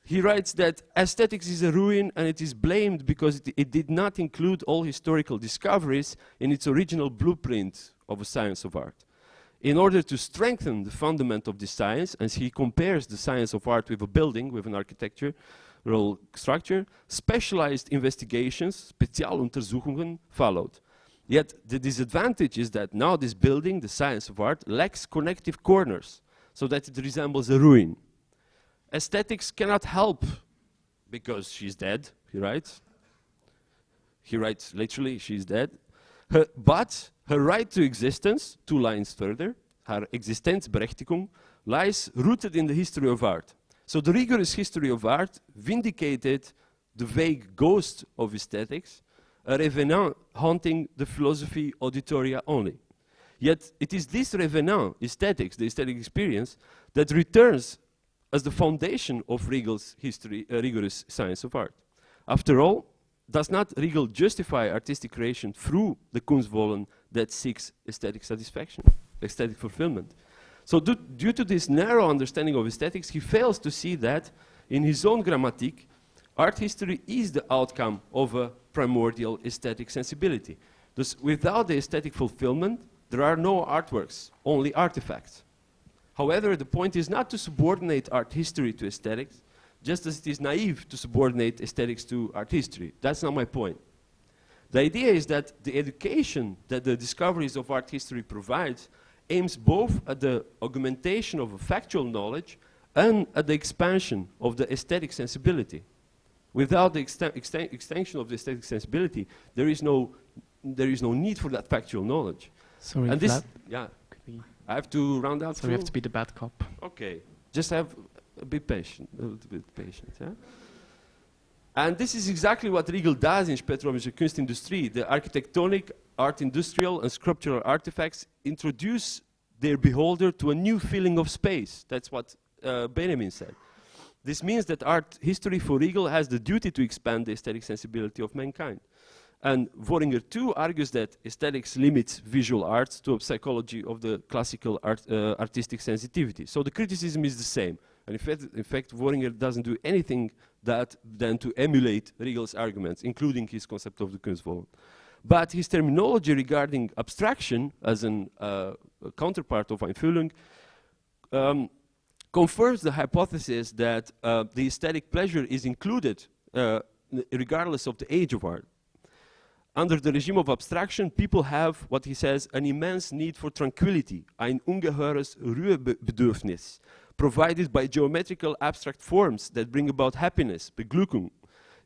He writes that aesthetics is a ruin and it is blamed because it did not include all historical discoveries in its original blueprint of a science of art. In order to strengthen the fundament of this science, as he compares the science of art with a building, with an architecture, structure, specialized investigations, Spezialuntersuchungen, followed. Yet the disadvantage is that now this building, the science of art, lacks connective corners, so that it resembles a ruin. Aesthetics cannot help, because she's dead, he writes. He writes literally, she's dead. But her right to existence, 2 lines further, haar Existenzberechtigung, lies rooted in the history of art. So the rigorous history of art vindicated the vague ghost of aesthetics, a revenant haunting the philosophy auditoria only. Yet it is this revenant, aesthetics, the aesthetic experience, that returns as the foundation of Riegel's rigorous science of art. After all, does not Riegl justify artistic creation through the Kunstwollen that seeks aesthetic satisfaction, aesthetic fulfillment? So due to this narrow understanding of aesthetics, he fails to see that in his own grammatic, art history is the outcome of a primordial aesthetic sensibility. Thus, without the aesthetic fulfillment, there are no artworks, only artifacts. However, the point is not to subordinate art history to aesthetics, just as it is naive to subordinate aesthetics to art history. That's not my point. The idea is that the education that the discoveries of art history provides aims both at the augmentation of a factual knowledge and at the expansion of the aesthetic sensibility. Without the extension of the aesthetic sensibility, there is no need for that factual knowledge. Sorry, and this, Vlad, yeah, I have to round out. so we have to be the bad cop. Okay, just have a bit patient, a little bit patient, yeah. And this is exactly what Riegl does in Spätrömische Kunstindustrie. The architectonic, art industrial, and sculptural artifacts introduce their beholder to a new feeling of space. That's what Benjamin said. This means that art history for Riegl has the duty to expand the aesthetic sensibility of mankind. And Worringer too argues that aesthetics limits visual arts to a psychology of the classical artistic sensitivity. So the criticism is the same. And in fact, Worringer doesn't do anything than to emulate Riegl's arguments, including his concept of the Kunstwollen. But his terminology regarding abstraction, as a counterpart of Einfühlung, confirms the hypothesis that the aesthetic pleasure is included regardless of the age of art. Under the regime of abstraction, people have, what he says, an immense need for tranquility, ein ungeheures Ruhebedürfnis, provided by geometrical abstract forms that bring about happiness, Beglückung.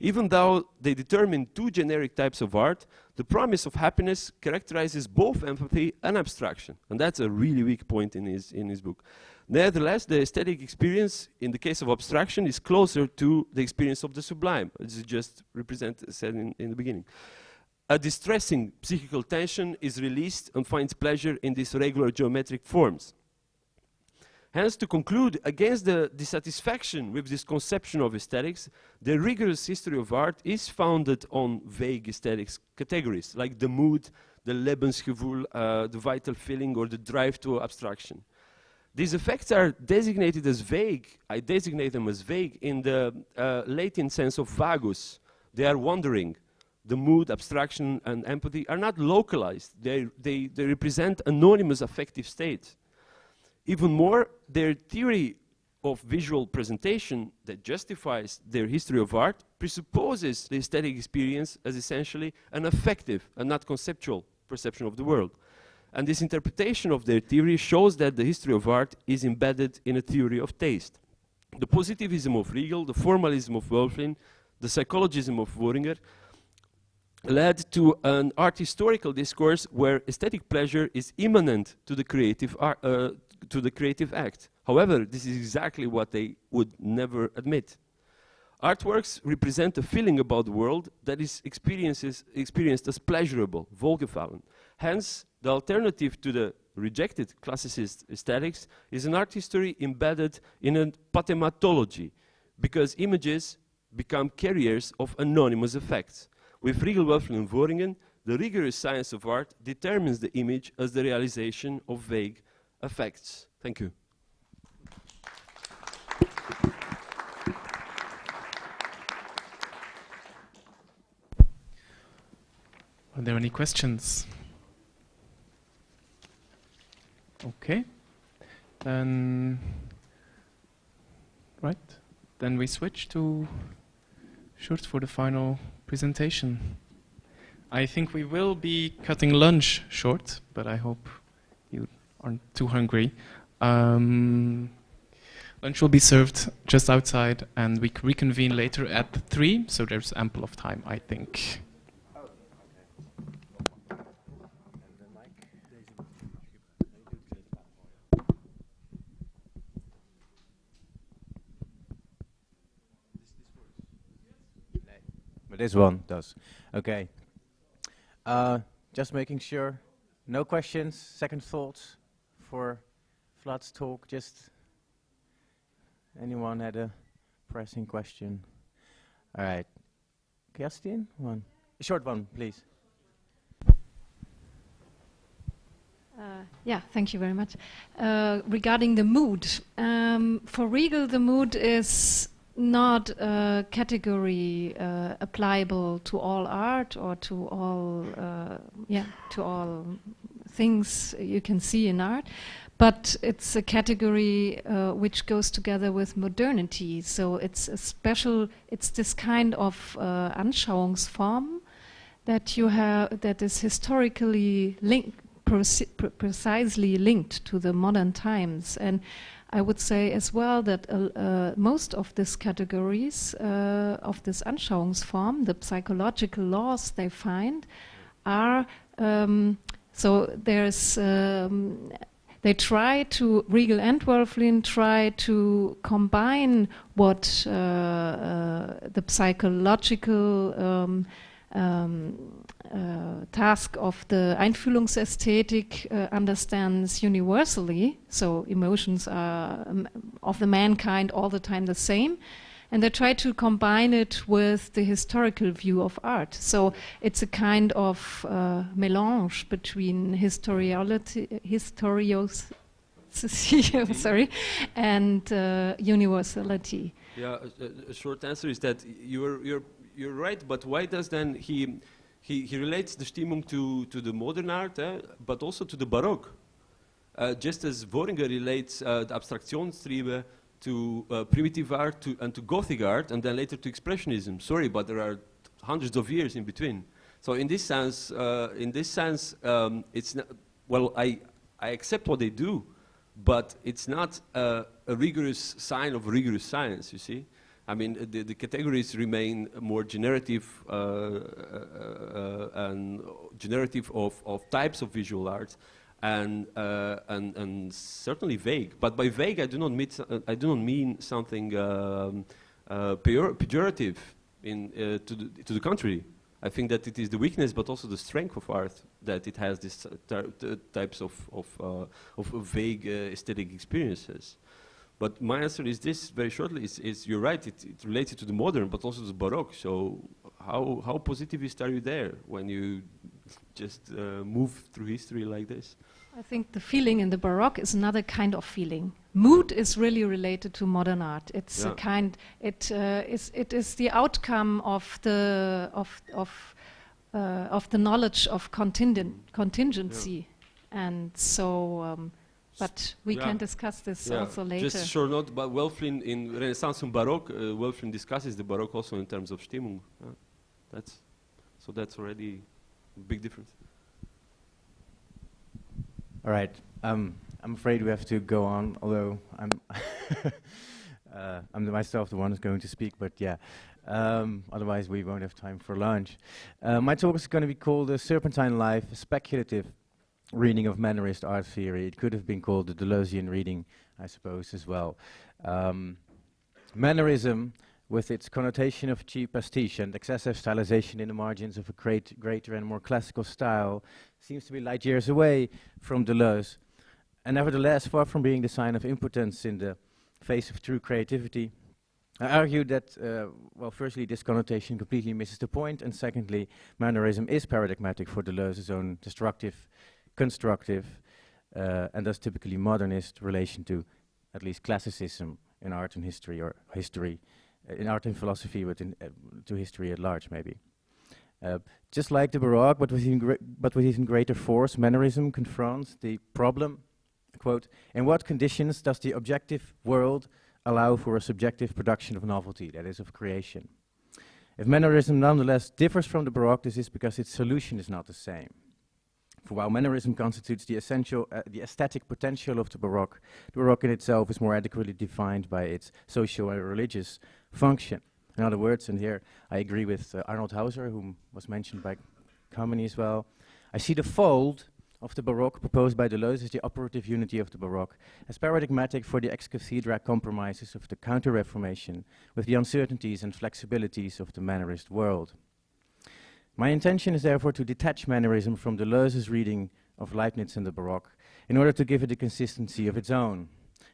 Even though they determine 2 generic types of art, the promise of happiness characterizes both empathy and abstraction. And that's a really weak point in his book. Nevertheless, the aesthetic experience, in the case of abstraction, is closer to the experience of the sublime, as you just said in the beginning. A distressing psychical tension is released and finds pleasure in these regular geometric forms. Hence, to conclude, against the dissatisfaction with this conception of aesthetics, the rigorous history of art is founded on vague aesthetics categories, like the mood, the Lebensgefühl, the vital feeling, or the drive to abstraction. These effects are designated as vague. I designate them as vague in the Latin sense of vagus. They are wandering. The mood, abstraction, and empathy are not localized. They represent anonymous affective states. Even more, their theory of visual presentation that justifies their history of art presupposes the aesthetic experience as essentially an affective and not conceptual perception of the world. And this interpretation of their theory shows that the history of art is embedded in a theory of taste. The positivism of Riegl, the formalism of Wölfflin, the psychologism of Worringer led to an art historical discourse where aesthetic pleasure is immanent to the creative act. However, this is exactly what they would never admit. Artworks represent a feeling about the world that is experienced as pleasurable, wohlgefallen. Hence, the alternative to the rejected classicist aesthetics is an art history embedded in a pathematology, because images become carriers of anonymous effects. With Riegl, Wölfflin, and Worringer, the rigorous science of art determines the image as the realization of vague effects. Thank you. Are there any questions? Okay. Then we switch to Sjoerd, for the final presentation. I think we will be cutting lunch short, but I hope you aren't too hungry. Lunch will be served just outside, and we reconvene later at 3, so there's ample of time, I think. But this one does. Okay. Just making sure. No questions, second thoughts for Vlad's talk? Just anyone had a pressing question? All right. Kerstin, one. A short one, please. Yeah, thank you very much. Regarding the mood, for Regal, the mood is not a category applicable to all art or to all things you can see in art, but it's a category which goes together with modernity. So it's a special, it's this kind of Anschauungsform that you have, that is historically linked, precisely linked to the modern times. And I would say as well that most of these categories of this Anschauungsform, the psychological laws they find, are so there's they try to, Riegl and Wölfflin try to combine what the psychological task of the Einfühlungsästhetik understands universally, so emotions are of the mankind all the time the same, and they try to combine it with the historical view of art. So it's a kind of mélange between sorry, and universality. Yeah, a short answer is that you're right, but why does then he relates the Stimmung to the modern art, but also to the Baroque? Just as Worringer relates the Abstraktionstriebe to primitive art and to Gothic art, and then later to Expressionism. Sorry, but there are hundreds of years in between. So in this sense, it's not, well, I accept what they do, but it's not a rigorous sign of rigorous science, you see. I mean, the categories remain more generative and generative of types of visual art, and certainly vague. But by vague, I do not mean something pejorative. To the contrary, I think that it is the weakness, but also the strength of art, that it has these types of vague aesthetic experiences. But my answer is this, very shortly, is you're right, it relates to the modern, but also to the Baroque. So how positivist are you there when you just move through history like this? I think the feeling in the Baroque is another kind of feeling. Mood is really related to modern art. It's a kind. It is the outcome of the knowledge of contingency, and so. But we can discuss this also later. Just sure not, but Wölfflin in Renaissance and Baroque, Wölfflin discusses the Baroque also in terms of Stimmung. That's already a big difference. All right. I'm afraid we have to go on, although I'm I'm myself the one who's going to speak, but yeah. Otherwise we won't have time for lunch. My talk is going to be called The Serpentine Life, a Speculative Reading of Mannerist Art Theory. It could have been called the Deleuzian reading, I suppose, as well. Mannerism, with its connotation of cheap pastiche and excessive stylization in the margins of a greater and more classical style, seems to be light years away from Deleuze, and nevertheless, far from being the sign of impotence in the face of true creativity. I argue that, well, firstly, this connotation completely misses the point, and secondly, Mannerism is paradigmatic for Deleuze's own destructive, constructive, and thus typically modernist relation to at least classicism in art and history, or history in art and philosophy, but to history at large, maybe. Just like the Baroque, but with even greater force, Mannerism confronts the problem, quote, in what conditions does the objective world allow for a subjective production of novelty, that is, of creation? If Mannerism nonetheless differs from the Baroque, this is because its solution is not the same. For while Mannerism constitutes the aesthetic potential of the Baroque in itself is more adequately defined by its social and religious function. In other words, and here I agree with Arnold Hauser, whom was mentioned by Kamini as well, I see the fold of the Baroque proposed by Deleuze as the operative unity of the Baroque, as paradigmatic for the ex cathedra compromises of the Counter-Reformation with the uncertainties and flexibilities of the Mannerist world. My intention is therefore to detach Mannerism from Deleuze's reading of Leibniz and the Baroque in order to give it a consistency of its own.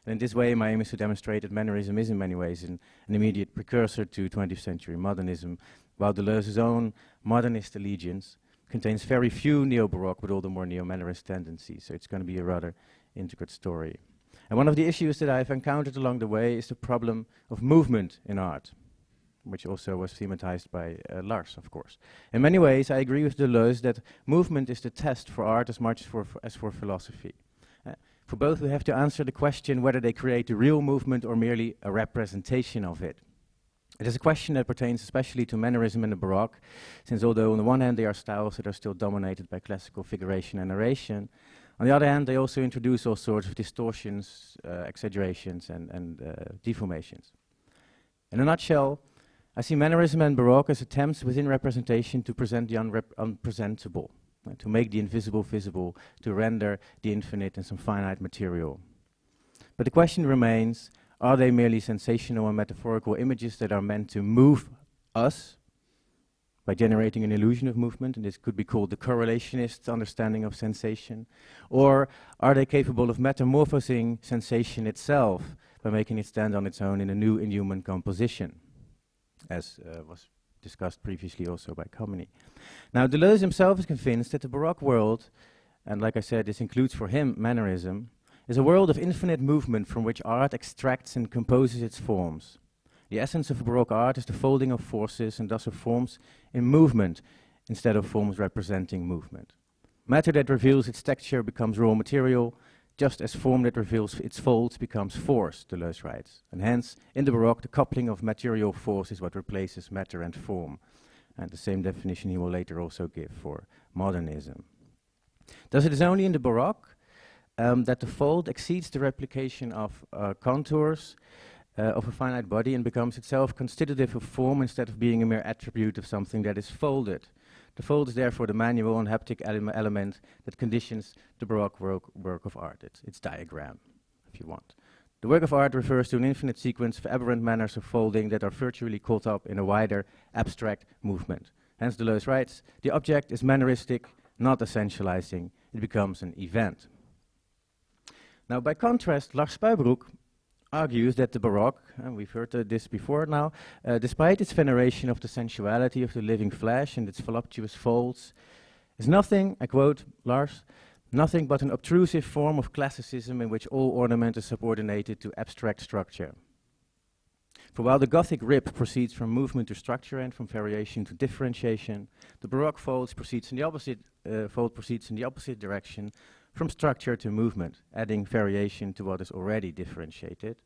And in this way, my aim is to demonstrate that Mannerism is in many ways an immediate precursor to 20th century modernism, while Deleuze's own modernist allegiance contains very few neo-Baroque but all the more neo-Mannerist tendencies, so it's going to be a rather intricate story. And one of the issues that I've encountered along the way is the problem of movement in art, which also was thematized by Lars, of course. In many ways, I agree with Deleuze that movement is the test for art as much as for philosophy. For both, we have to answer the question whether they create a real movement or merely a representation of it. It is a question that pertains especially to Mannerism and the Baroque, since although on the one hand they are styles that are still dominated by classical figuration and narration, on the other hand they also introduce all sorts of distortions, exaggerations and deformations. In a nutshell, I see Mannerism and Baroque as attempts within representation to present the unpresentable, to make the invisible visible, to render the infinite in some finite material. But the question remains, are they merely sensational and metaphorical images that are meant to move us by generating an illusion of movement, and this could be called the correlationist understanding of sensation, or are they capable of metamorphosing sensation itself by making it stand on its own in a new inhuman composition, as was discussed previously also by Kamini. Now, Deleuze himself is convinced that the Baroque world, and like I said, this includes for him Mannerism, is a world of infinite movement from which art extracts and composes its forms. The essence of Baroque art is the folding of forces and thus of forms in movement instead of forms representing movement. Matter that reveals its texture becomes raw material, just as form that reveals its folds becomes force, Deleuze writes. And hence, in the Baroque, the coupling of material force is what replaces matter and form. And the same definition he will later also give for modernism. Thus it is only in the Baroque that the fold exceeds the replication of contours of a finite body and becomes itself constitutive of form instead of being a mere attribute of something that is folded. The fold is therefore the manual and haptic element that conditions the Baroque work of art. It's diagram, if you want. The work of art refers to an infinite sequence of aberrant manners of folding that are virtually caught up in a wider, abstract movement. Hence Deleuze writes, the object is manneristic, not essentializing. It becomes an event. Now, by contrast, Lars Spuybroek argues that the Baroque, and we've heard this before now, despite its veneration of the sensuality of the living flesh and its voluptuous folds, is nothing, I quote Lars, nothing but an obtrusive form of classicism in which all ornament is subordinated to abstract structure. For while the Gothic rip proceeds from movement to structure and from variation to differentiation, the Baroque fold proceeds in the opposite direction, from structure to movement, adding variation to what is already differentiated,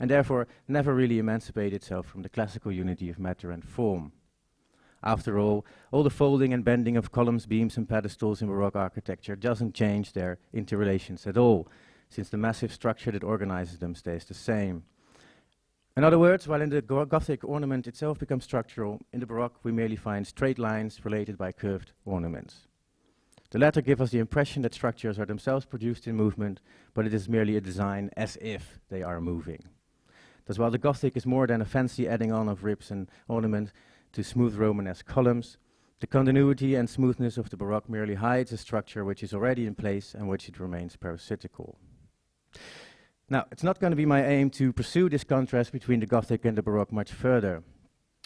and therefore never really emancipate itself from the classical unity of matter and form. After all the folding and bending of columns, beams and pedestals in Baroque architecture doesn't change their interrelations at all, since the massive structure that organizes them stays the same. In other words, while in the Gothic ornament itself becomes structural, in the Baroque we merely find straight lines related by curved ornaments. The latter give us the impression that structures are themselves produced in movement, but it is merely a design as if they are moving. Thus, while the Gothic is more than a fancy adding on of ribs and ornament to smooth Romanesque columns, the continuity and smoothness of the Baroque merely hides a structure which is already in place and which it remains parasitical. Now, it's not going to be my aim to pursue this contrast between the Gothic and the Baroque much further.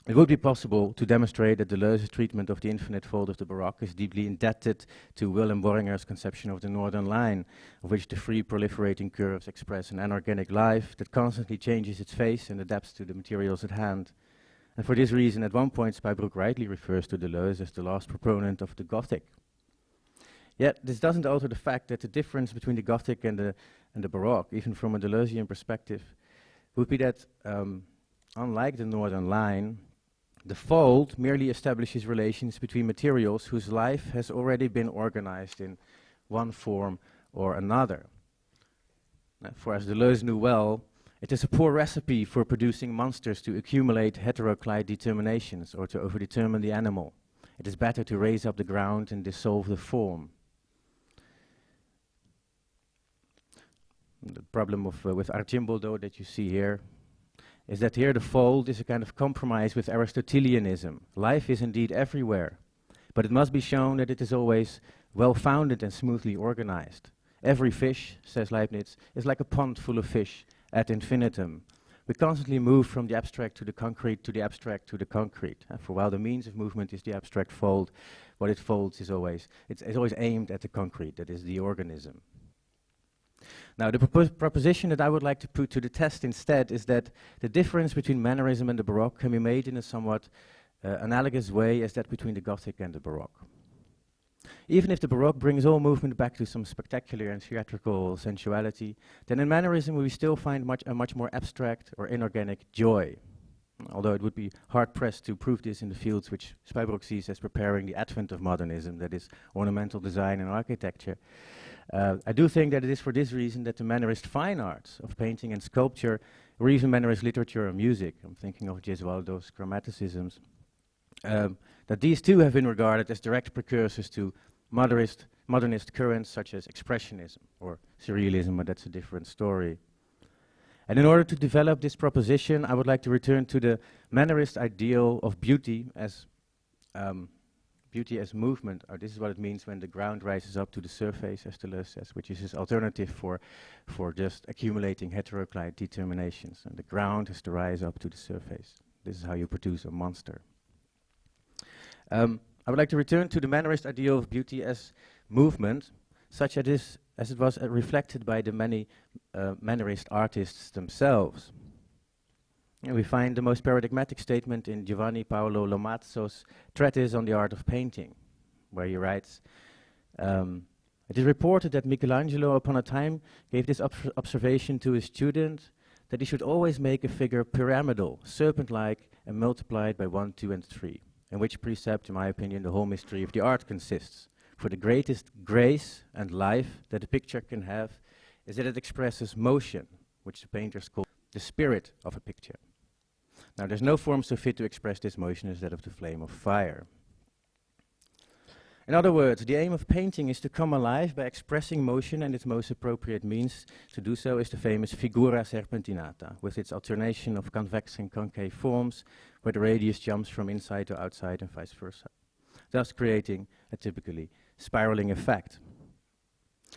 It would be possible to demonstrate that Deleuze's treatment of the infinite fold of the Baroque is deeply indebted to Willem Worringer's conception of the northern line, of which the free proliferating curves express an anorganic life that constantly changes its face and adapts to the materials at hand. And for this reason, at one point, Spuybroek rightly refers to Deleuze as the last proponent of the Gothic. Yet, this doesn't alter the fact that the difference between the Gothic and the Baroque, even from a Deleuzean perspective, would be that, unlike the northern line, The fold merely establishes relations between materials whose life has already been organized in one form or another. For as Deleuze knew well, it is a poor recipe for producing monsters to accumulate heteroclite determinations or to overdetermine the animal. It is better to raise up the ground and dissolve the form. The problem with Archimboldo that you see here is that here the fold is a kind of compromise with Aristotelianism. Life is indeed everywhere, but it must be shown that it is always well-founded and smoothly organized. Every fish, says Leibniz, is like a pond full of fish ad infinitum. We constantly move from the abstract to the concrete, to the abstract to the concrete. For while the means of movement is the abstract fold, what it folds is always, it's always aimed at the concrete, that is the organism. Now, the proposition that I would like to put to the test instead is that the difference between Mannerism and the Baroque can be made in a somewhat analogous way as that between the Gothic and the Baroque. Even if the Baroque brings all movement back to some spectacular and theatrical sensuality, then in Mannerism we still find a much more abstract or inorganic joy. Although it would be hard-pressed to prove this in the fields which Spijbroek sees as preparing the advent of modernism, that is ornamental design and architecture. I do think that it is for this reason that the Mannerist fine arts of painting and sculpture, or even Mannerist literature and music, I'm thinking of Gesualdo's chromaticisms, that these too have been regarded as direct precursors to modernist currents such as expressionism or surrealism, but that's a different story. And in order to develop this proposition, I would like to return to the Mannerist ideal of beauty as movement. Or this is what it means when the ground rises up to the surface, as Deleuze says, which is his alternative for just accumulating heteroclite determinations. And the ground has to rise up to the surface. This is how you produce a monster. I would like to return to the Mannerist ideal of beauty as movement, such as it was reflected by the many Mannerist artists themselves. And we find the most paradigmatic statement in Giovanni Paolo Lomazzo's treatise on the art of painting, where he writes, it is reported that Michelangelo upon a time gave this observation to his student, that he should always make a figure pyramidal, serpent-like, and multiplied by 1, 2, and 3. In which precept, in my opinion, the whole mystery of the art consists. For the greatest grace and life that a picture can have is that it expresses motion, which the painters call the spirit of a picture. Now, there's no form so fit to express this motion as that of the flame of fire. In other words, the aim of painting is to come alive by expressing motion, and its most appropriate means to do so is the famous figura serpentinata, with its alternation of convex and concave forms, where the radius jumps from inside to outside and vice versa, thus creating a typically spiraling effect.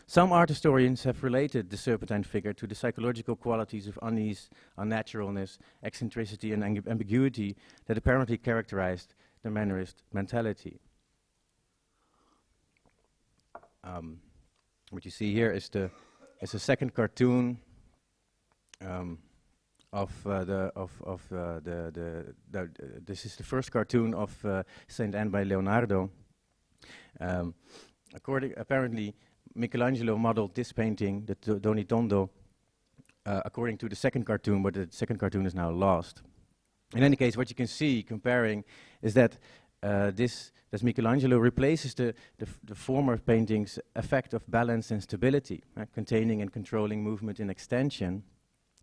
Some art historians have related the serpentine figure to the psychological qualities of unease, unnaturalness, eccentricity, and ambiguity that apparently characterized the Mannerist mentality. What you see here is a second cartoon this is the first cartoon of Saint Anne by Leonardo. Apparently, Michelangelo modeled this painting, the Doni Tondo, according to the second cartoon, but the second cartoon is now lost. In any case, what you can see comparing is that this Michelangelo replaces the former painting's effect of balance and stability, containing and controlling movement in extension,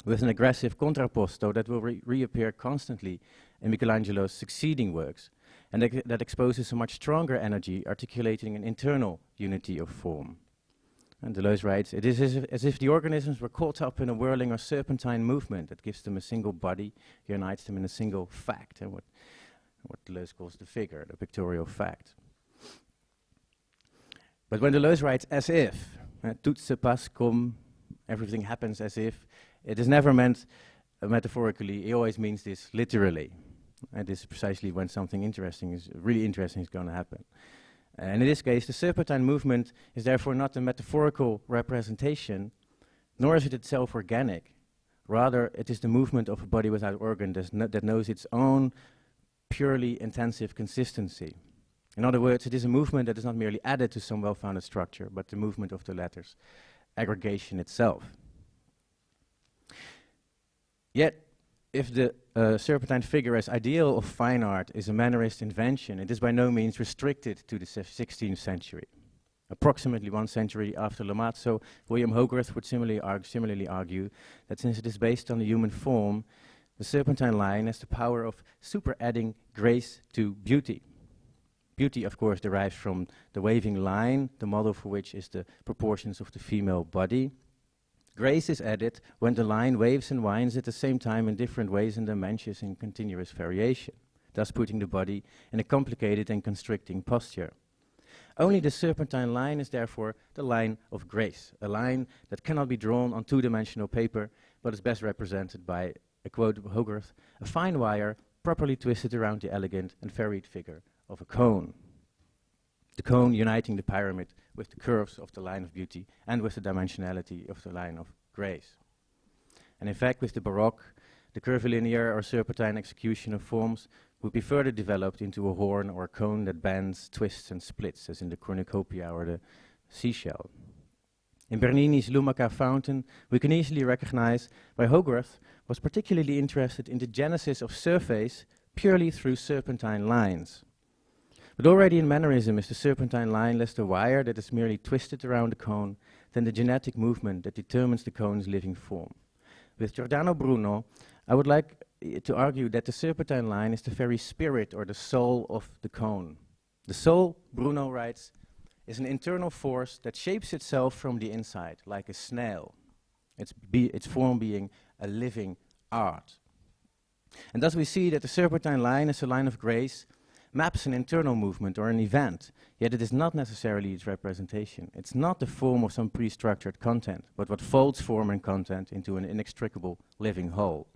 with an aggressive contrapposto that will reappear constantly in Michelangelo's succeeding works, and that exposes a much stronger energy, articulating an internal unity of form. And Deleuze writes, it is as if the organisms were caught up in a whirling or serpentine movement that gives them a single body, unites them in a single fact, and what Deleuze calls the figure, the pictorial fact. But when Deleuze writes as if, tout se passe comme, everything happens as if, it is never meant metaphorically, he always means this literally. And this is precisely when something really interesting is going to happen. And in this case, the serpentine movement is therefore not a metaphorical representation, nor is it itself organic. Rather, it is the movement of a body without organ that knows its own purely intensive consistency. In other words, it is a movement that is not merely added to some well-founded structure, but the movement of the latter's aggregation itself. Yet, if the Serpentine figure as ideal of fine art is a Mannerist invention, it is by no means restricted to the 16th century. Approximately 1 century after Lomatso, William Hogarth would similarly argue that since it is based on the human form, the Serpentine line has the power of super-adding grace to beauty. Beauty, of course, derives from the waving line, the model for which is the proportions of the female body. Grace is added when the line waves and winds at the same time in different ways and dimensions in continuous variation, thus putting the body in a complicated and constricting posture. Only the Serpentine line is therefore the line of grace, a line that cannot be drawn on two-dimensional paper, but is best represented by, a quote of Hogarth, a fine wire properly twisted around the elegant and varied figure of a cone. The cone uniting the pyramid with the curves of the line of beauty and with the dimensionality of the line of grace. And in fact, with the Baroque, the curvilinear or serpentine execution of forms would be further developed into a horn or a cone that bends, twists and splits, as in the cornucopia or the seashell. In Bernini's Lumaca fountain, we can easily recognize why Hogarth was particularly interested in the genesis of surface purely through serpentine lines. But already in Mannerism is the serpentine line less the wire that is merely twisted around the cone than the genetic movement that determines the cone's living form. With Giordano Bruno, I would like to argue that the serpentine line is the very spirit or the soul of the cone. The soul, Bruno writes, is an internal force that shapes itself from the inside, like a snail, its form being a living art. And thus we see that the serpentine line as a line of grace maps an internal movement or an event, yet it is not necessarily its representation. It's not the form of some pre-structured content, but what folds form and content into an inextricable living whole.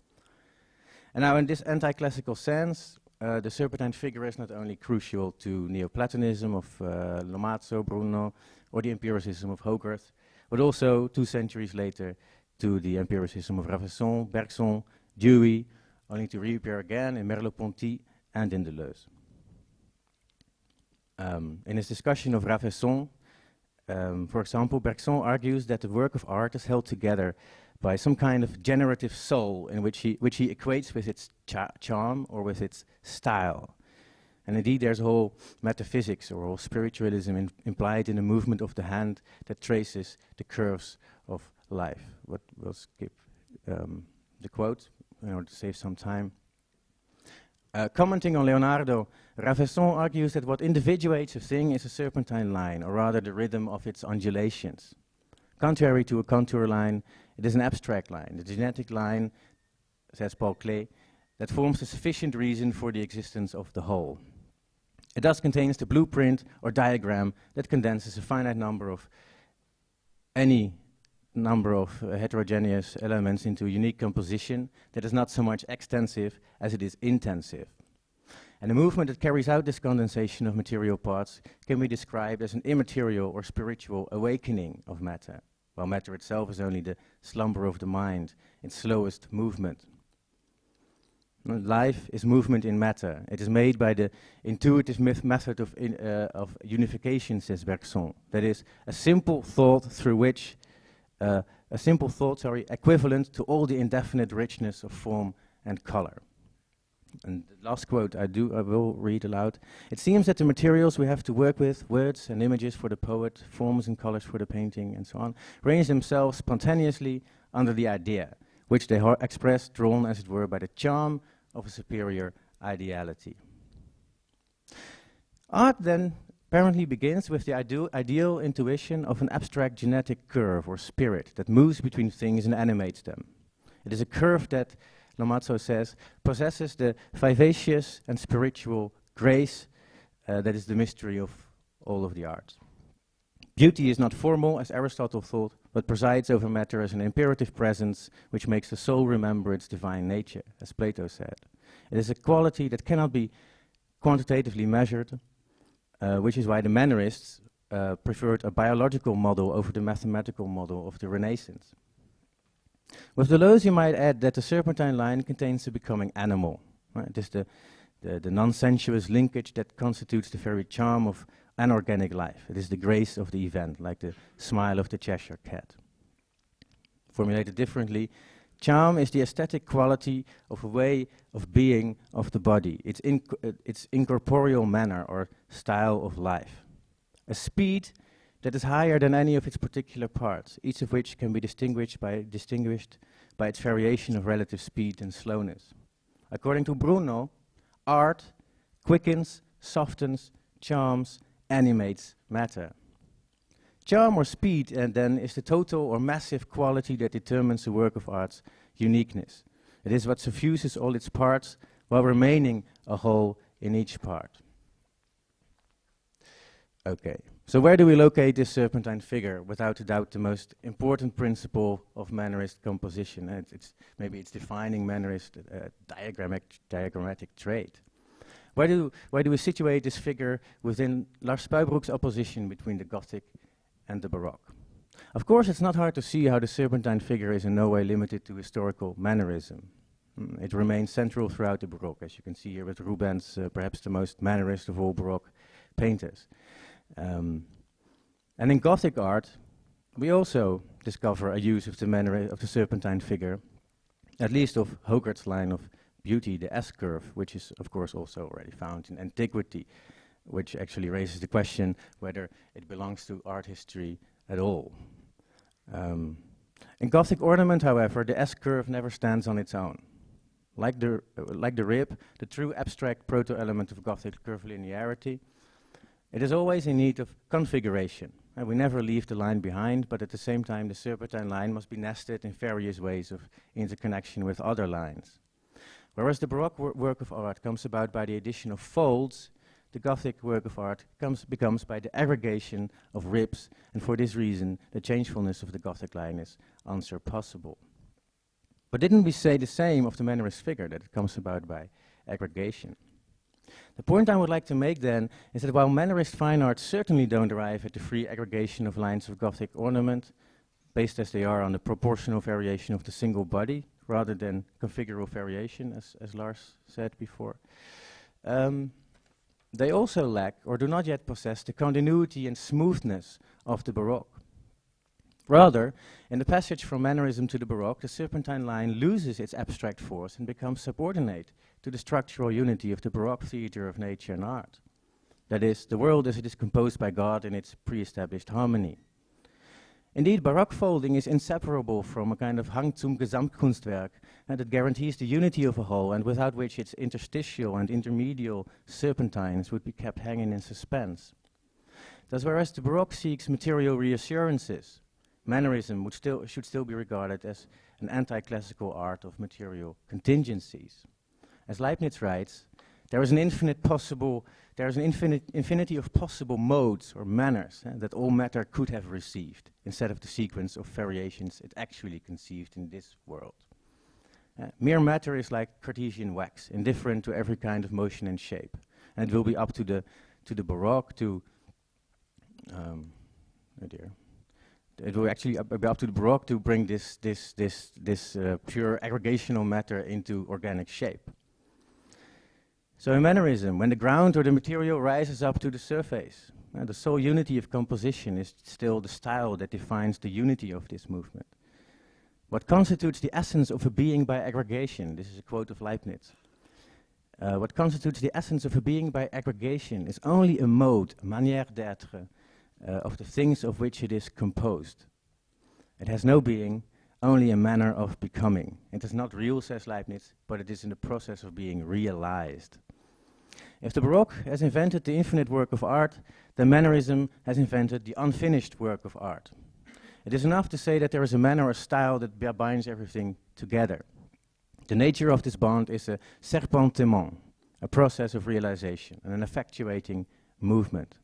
And now in this anti-classical sense, the Serpentine figure is not only crucial to Neoplatonism of Lomatso, Bruno, or the empiricism of Hogarth, but also 2 centuries later to the empiricism of Ravesson, Bergson, Dewey, only to reappear again in Merleau-Ponty and in Deleuze. In his discussion of Ravesson, for example, Bergson argues that the work of art is held together by some kind of generative soul in which he equates with its charm or with its style. And indeed there's a whole metaphysics or whole spiritualism implied in the movement of the hand that traces the curves of life. We'll skip the quote in order to save some time. Commenting on Leonardo, Ravesson argues that what individuates a thing is a serpentine line, or rather the rhythm of its undulations. Contrary to a contour line, it is an abstract line, the genetic line, says Paul Klee, that forms a sufficient reason for the existence of the whole. It thus contains the blueprint or diagram that condenses a finite number of any number of heterogeneous elements into a unique composition that is not so much extensive as it is intensive. And the movement that carries out this condensation of material parts can be described as an immaterial or spiritual awakening of matter, while matter itself is only the slumber of the mind, its slowest movement. Life is movement in matter. It is made by the intuitive method of unification, says Bergson. That is, a simple thought through which equivalent to all the indefinite richness of form and color. And the last quote I will read aloud. It seems that the materials we have to work with, words and images for the poet, forms and colors for the painting, and so on, range themselves spontaneously under the idea, which they express, drawn as it were by the charm of a superior ideality. Art then apparently begins with the ideal intuition of an abstract genetic curve or spirit that moves between things and animates them. It is a curve that, Lomatso says, possesses the vivacious and spiritual grace that is the mystery of all of the arts. Beauty is not formal, as Aristotle thought, but presides over matter as an imperative presence which makes the soul remember its divine nature, as Plato said. It is a quality that cannot be quantitatively measured, which is why the Mannerists preferred a biological model over the mathematical model of the Renaissance. With Deleuze, you might add that the serpentine line contains the becoming animal. Right? It is the non-sensuous linkage that constitutes the very charm of anorganic life. It is the grace of the event, like the smile of the Cheshire cat. Formulated differently, Charm is the aesthetic quality of a way of being of the body, its incorporeal manner or style of life. A speed that is higher than any of its particular parts, each of which can be distinguished by its variation of relative speed and slowness. According to Bruno, art quickens, softens, charms, animates matter. Charm or speed, and then, is the total or massive quality that determines a work of art's uniqueness. It is what suffuses all its parts while remaining a whole in each part. Okay, so where do we locate this serpentine figure? Without a doubt, the most important principle of Mannerist composition. And maybe it's defining Mannerist diagrammatic trait. Why do we situate this figure within Lars Spuybroek's opposition between the Gothic and the Baroque? Of course, it's not hard to see how the serpentine figure is in no way limited to historical Mannerism. It remains central throughout the Baroque, as you can see here with Rubens, perhaps the most Mannerist of all Baroque painters. And in Gothic art, we also discover a use of the serpentine figure, at least of Hogarth's line of beauty, the S-curve, which is of course also already found in antiquity, which actually raises the question whether it belongs to art history at all. In Gothic ornament, however, the S-curve never stands on its own. Like the rib, the true abstract proto-element of Gothic curvilinearity, it is always in need of configuration. And we never leave the line behind, but at the same time the serpentine line must be nested in various ways of interconnection with other lines. Whereas the Baroque work of art comes about by the addition of folds, the Gothic work of art becomes by the aggregation of ribs, and for this reason the changefulness of the Gothic line is unsurpassable. But didn't we say the same of the Mannerist figure, that it comes about by aggregation? The point I would like to make then is that while Mannerist fine arts certainly don't arrive at the free aggregation of lines of Gothic ornament, based as they are on the proportional variation of the single body, rather than configural variation, as Lars said before, they also lack, or do not yet possess, the continuity and smoothness of the Baroque. Rather, in the passage from Mannerism to the Baroque, the serpentine line loses its abstract force and becomes subordinate to the structural unity of the Baroque theatre of nature and art. That is, the world as it is composed by God in its pre-established harmony. Indeed, Baroque folding is inseparable from a kind of Hang zum Gesamtkunstwerk, and it guarantees the unity of a whole, and without which its interstitial and intermedial serpentines would be kept hanging in suspense. Thus, whereas the Baroque seeks material reassurances, Mannerism should still be regarded as an anti-classical art of material contingencies. As Leibniz writes, there is an infinity of possible modes or manners that all matter could have received, instead of the sequence of variations it actually conceived in this world. Mere matter is like Cartesian wax, indifferent to every kind of motion and shape. And it will be up to the Baroque to, it will actually be up to the Baroque to bring this pure aggregational matter into organic shape. So in Mannerism, when the ground or the material rises up to the surface, the sole unity of composition is still the style that defines the unity of this movement. What constitutes the essence of a being by aggregation, this is a quote of Leibniz, what constitutes the essence of a being by aggregation is only a mode, a manière d'être, of the things of which it is composed. It has no being, only a manner of becoming. It is not real, says Leibniz, but it is in the process of being realized. If the Baroque has invented the infinite work of art, then Mannerism has invented the unfinished work of art. It is enough to say that there is a manner or style that binds everything together. The nature of this bond is a serpentement, a process of realization, and an effectuating movement.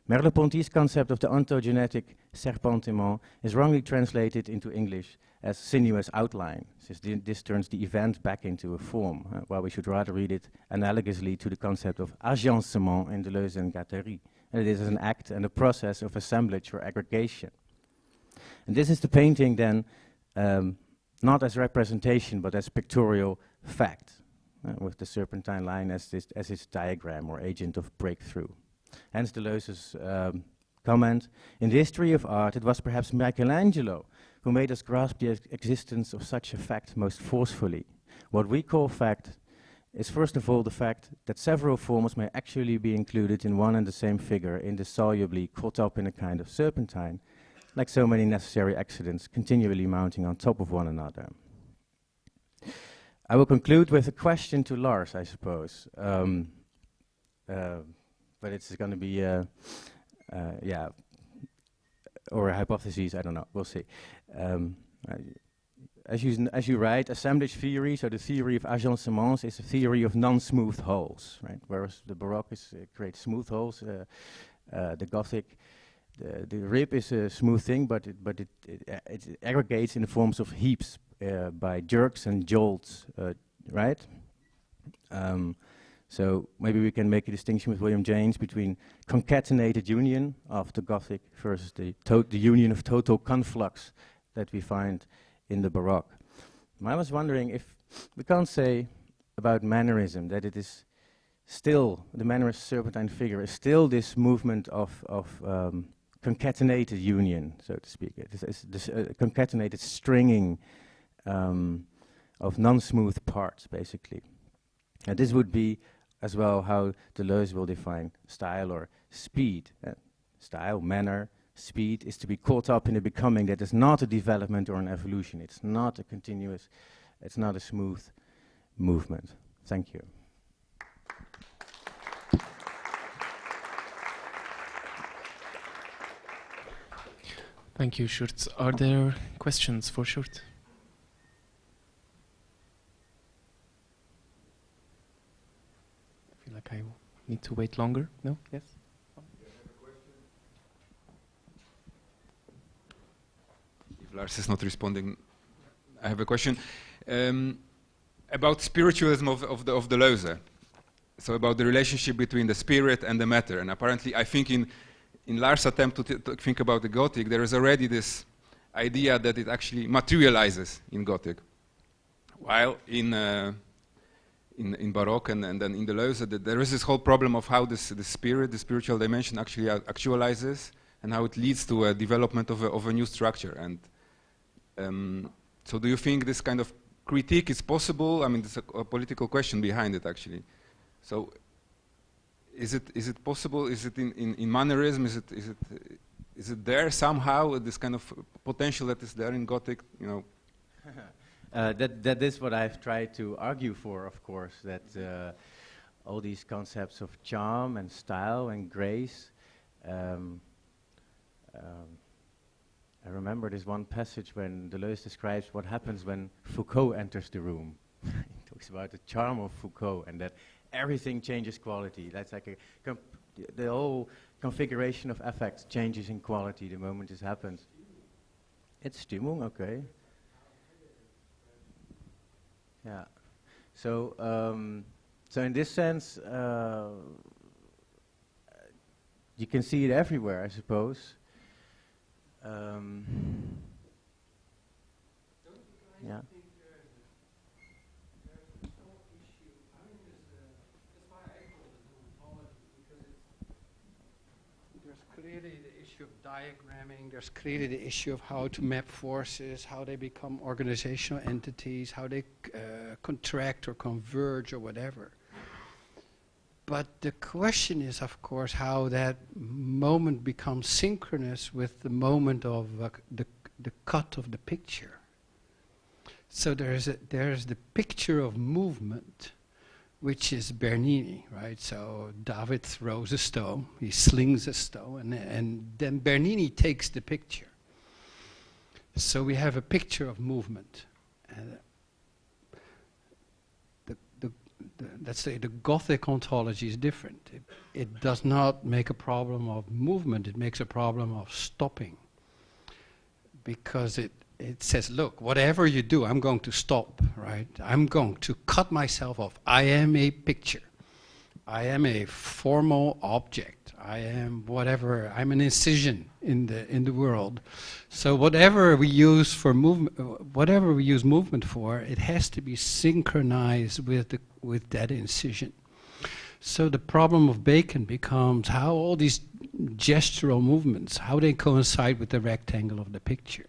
Merleau-Ponty's concept of the ontogenetic serpentement is wrongly translated into English as sinuous outline, since this turns the event back into a form, while we should rather read it analogously to the concept of agencement in Deleuze and Guattari. And it is an act and a process of assemblage or aggregation. And this is the painting then, not as representation, but as pictorial fact, with the serpentine line as its diagram or agent of breakthrough. Hence Deleuze's comment, in the history of art, it was perhaps Michelangelo who made us grasp the existence of such a fact most forcefully. What we call fact is first of all the fact that several forms may actually be included in one and the same figure, indissolubly caught up in a kind of serpentine, like so many necessary accidents continually mounting on top of one another. I will conclude with a question to Lars, I suppose. But it's going to be, yeah, or a hypothesis, I don't know, we'll see. As you write, assemblage theory, so the theory of agencements is a theory of non-smooth holes, right? Whereas the Baroque creates smooth holes, the Gothic, the rib is a smooth thing, but it aggregates in the forms of heaps by jerks and jolts, right? So maybe we can make a distinction with William James between concatenated union of the Gothic versus the union of total conflux that we find in the Baroque. I was wondering if we can't say about Mannerism that it is still, the Mannerist serpentine figure is still this movement of concatenated union, so to speak. It is this concatenated stringing of non-smooth parts, basically. And this would be as well how Deleuze will define style or speed. Style, manner, speed is to be caught up in a becoming that is not a development or an evolution. It's not a continuous, it's not a smooth movement. Thank you. Thank you, Sjoerd. Are there questions for Sjoerd? I feel like I need to wait longer. No? Yes? If Lars is not responding, I have a question about spiritualism of Deleuze. So about the relationship between the spirit and the matter. And apparently, I think in Lars' attempt to think about the Gothic, there is already this idea that it actually materializes in Gothic. While in Baroque and then in Deleuze, there is this whole problem of how the spirit, the spiritual dimension actually actualizes and how it leads to a development of a new structure. And so do you think this kind of critique is possible? I mean, there's a political question behind it, actually. So is it possible? Is it in Mannerism? Is it there somehow? This kind of potential that is there in Gothic, you know? That is what I've tried to argue for, of course. That all these concepts of charm and style and grace. I remember this one passage when Deleuze describes what happens when Foucault enters the room. He talks about the charm of Foucault and that everything changes quality. That's like the whole configuration of affects changes in quality the moment this happens. It's Stimmung, okay. Yeah. So, so in this sense, you can see it everywhere, I suppose. Yeah. Clearly the issue of diagramming, there's clearly the issue of how to map forces, how they become organizational entities, how they contract or converge or whatever. But the question is, of course, how that moment becomes synchronous with the moment of the cut of the picture. So there's the picture of movement, which is Bernini, right? So David throws a stone, he slings a stone, and then Bernini takes the picture. So we have a picture of movement. And let's say the Gothic ontology is different. It does not make a problem of movement, it makes a problem of stopping. Because it says, look, whatever you do, I'm going to stop, right? I'm going to cut myself off. I am a picture. I am a formal object. I am whatever. I'm an incision in the world. So whatever we use for movement, whatever we use movement for, it has to be synchronized with that incision. So the problem of Bacon becomes how all these gestural movements, how they coincide with the rectangle of the picture.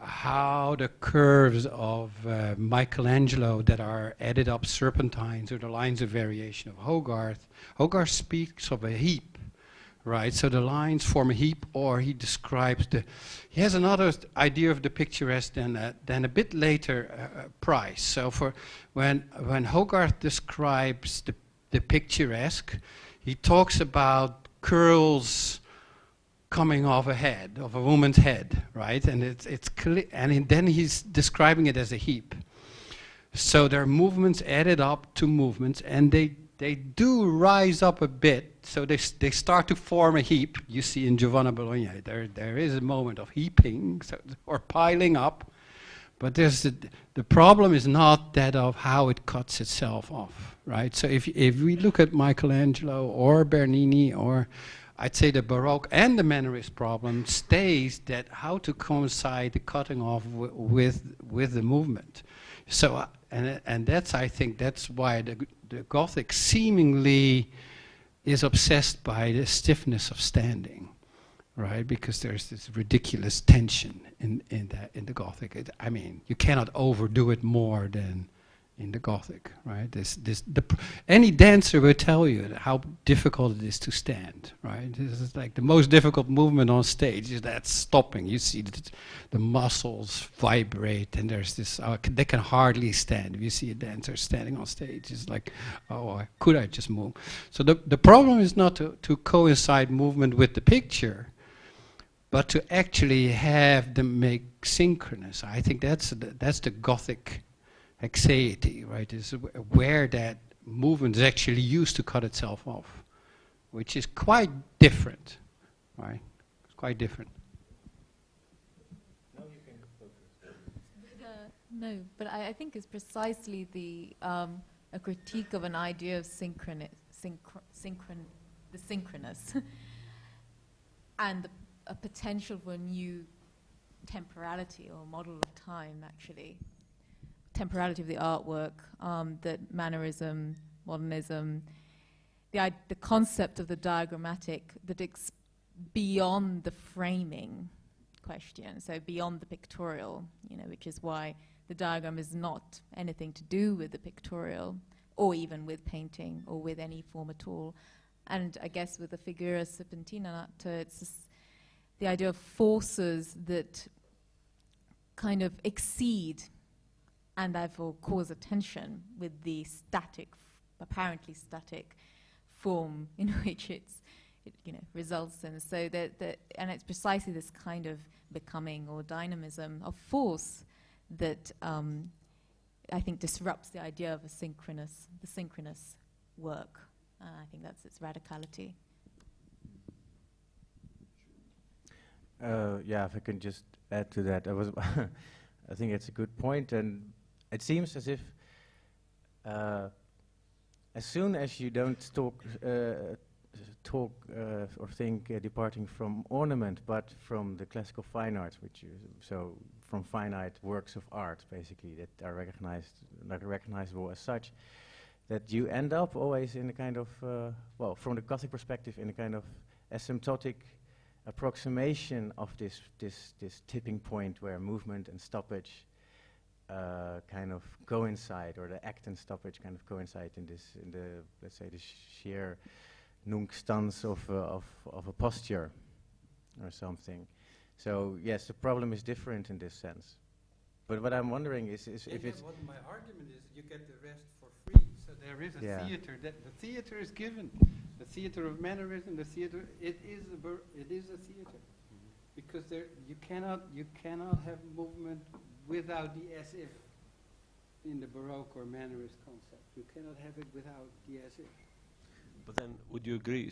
how the curves of Michelangelo that are added up serpentines or the lines of variation of Hogarth. Hogarth speaks of a heap, right? So the lines form a heap, or he describes he has another idea of the picturesque than a bit later Peirce. So for when Hogarth describes the picturesque, he talks about curls coming off a head, of a woman's head, right? And it's clear, and then he's describing it as a heap. So there are movements added up to movements, and they do rise up a bit. So they start to form a heap. You see in Giovanna Bologna, there is a moment of heaping, or piling up. But there's the problem is not that of how it cuts itself off, right? So if we look at Michelangelo or Bernini, or I'd say the Baroque and the Mannerist problem stays that how to coincide the cutting off with the movement. So and that's, I think that's why the Gothic seemingly is obsessed by the stiffness of standing, right? Because there's this ridiculous tension in the Gothic. I mean, you cannot overdo it more than in the Gothic, right? Any dancer will tell you how difficult it is to stand, right? This is like the most difficult movement on stage is that stopping. You see the muscles vibrate, and there's this, they can hardly stand. If you see a dancer standing on stage, it's like, oh, could I just move? So the problem is not to coincide movement with the picture, but to actually have them make synchronous. I think that's the Gothic axiety, right? Is where that movement is actually used to cut itself off, which is quite different, right? It's quite different. No, but I think it's precisely a critique of an idea of the synchronous, and a potential for a new temporality or model of time, actually. Temporality of the artwork, that Mannerism, modernism, the concept of the diagrammatic, that it's beyond the framing question, so beyond the pictorial, which is why the diagram is not anything to do with the pictorial, or even with painting, or with any form at all. And I guess with the figura serpentina, it's just the idea of forces that kind of exceed and therefore cause a tension with the apparently static form in which it results in. So and it's precisely this kind of becoming or dynamism of force that I think disrupts the idea of the synchronous work. I think that's its radicality. Yeah, if I can just add to that, I think it's a good point, and it seems as if as soon as you don't talk or think departing from ornament, but from the classical fine arts, so from finite works of art, basically, that are recognizable as such, that you end up always in a kind of, well, from the Gothic perspective, in a kind of asymptotic approximation of this tipping point where movement and stoppage kind of coincide, or the act and stoppage kind of coincide in the let's say the sheer nunc stans of a posture or something. So yes, the problem is different in this sense. But what I'm wondering is if it's what my argument is, you get the rest for free. So there is a theater that the theater is given. The theater of Mannerism, the theater, it is a theater, because you cannot have movement without the as if in the Baroque or Mannerist concept. You cannot have it without the as if. But then, would you agree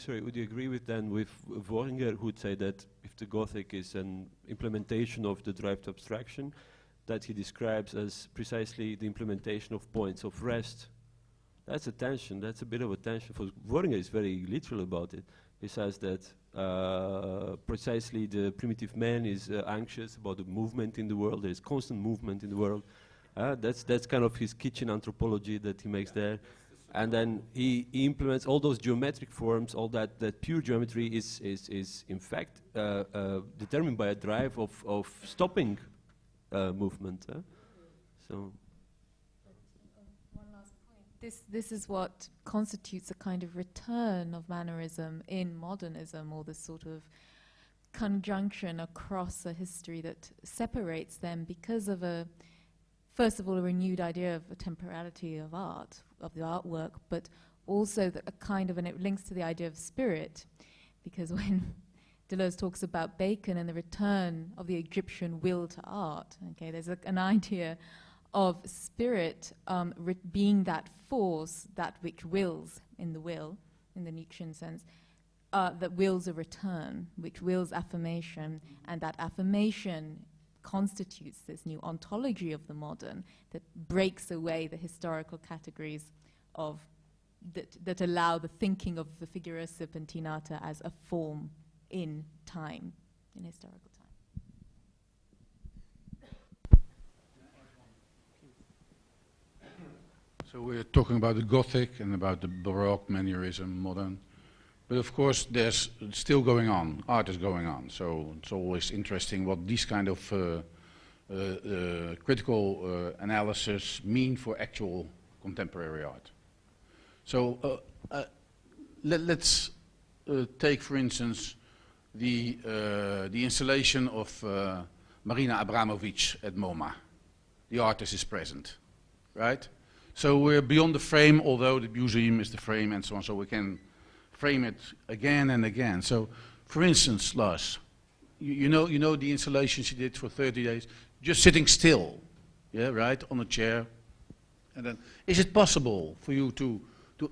with Worringer, who would say that if the Gothic is an implementation of the derived abstraction, that he describes as precisely the implementation of points of rest? That's a tension. That's a bit of a tension. For Worringer is very literal about it. He says that precisely the primitive man is anxious about the movement in the world. There is constant movement in the world. That's kind of his kitchen anthropology that he makes there. And then he implements all those geometric forms, all that pure geometry is in fact determined by a drive of stopping. movement. So. One last point. This is what constitutes a kind of return of Mannerism in modernism, or this sort of conjunction across a history that separates them because of first of all, a renewed idea of a temporality of art, of the artwork, but also a kind of, and it links to the idea of spirit, because when Deleuze talks about Bacon and the return of the Egyptian will to art, okay, there's an idea of spirit being that force, that which wills in the Nietzschean sense, that wills a return, which wills affirmation, and that affirmation constitutes this new ontology of the modern that breaks away the historical categories of that allow the thinking of the figura serpentinata as a form in time, in historical time. So we're talking about the Gothic and about the Baroque, Mannerism, modern. But of course, there's still going on. Art is going on. So it's always interesting what these kind of critical analysis mean for actual contemporary art. So let's take, for instance, the installation of Marina Abramovic at MoMA. The artist is present, right? So we're beyond the frame, although the museum is the frame and so on. So we can frame it again and again. So, for instance, Lars, you know the installation she did for 30 days, just sitting still, yeah, right, on a chair. And then, is it possible for you to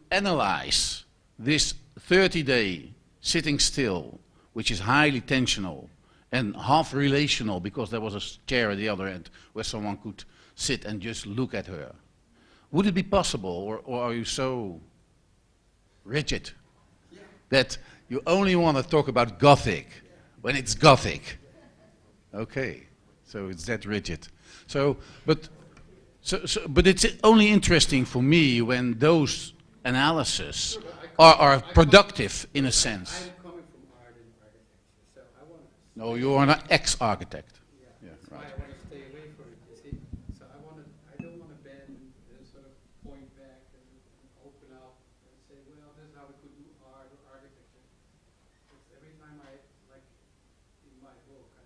analyze this 30-day sitting still, which is highly tensional and half relational, because there was a chair at the other end where someone could sit and just look at her? Would it be possible, or are you so rigid that you only want to talk about Gothic when it's Gothic? Okay, so it's that rigid. But it's only interesting for me when those analyses are productive in a sense. I'm coming from art and architecture, so I want to... No, you are an ex-architect. Yeah, that's right. why I want to stay away from it, you see. So I don't want to bend and sort of point back and open up and say, well, this is how we could do art or architecture. Because every time like, in my book, I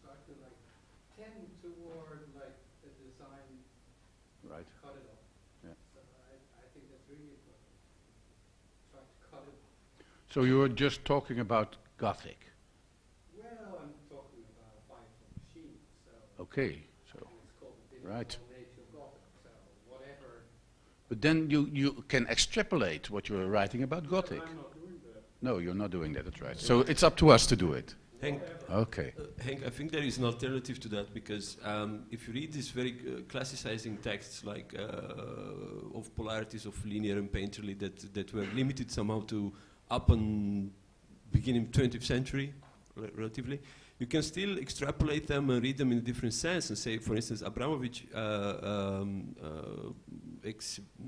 start to, like, tend toward, like, the design, Right. cut it off. Yeah. So I think that's really important. Try to cut it. So you were just talking about Gothic. Well, I'm talking about a fine machine, so... Okay, so, It's called the right. digital Gothic, so whatever. But then you can extrapolate what you're writing about Gothic. I'm not doing that. No, you're not doing that, that's right. So it's up to us to do it. Hank, Okay. Hank, I think there is an alternative to that, because if you read these very classicizing texts like of polarities of linear and painterly that were limited somehow to up and beginning 20th century, relatively, you can still extrapolate them and read them in a different sense and say, for instance, Abramovich,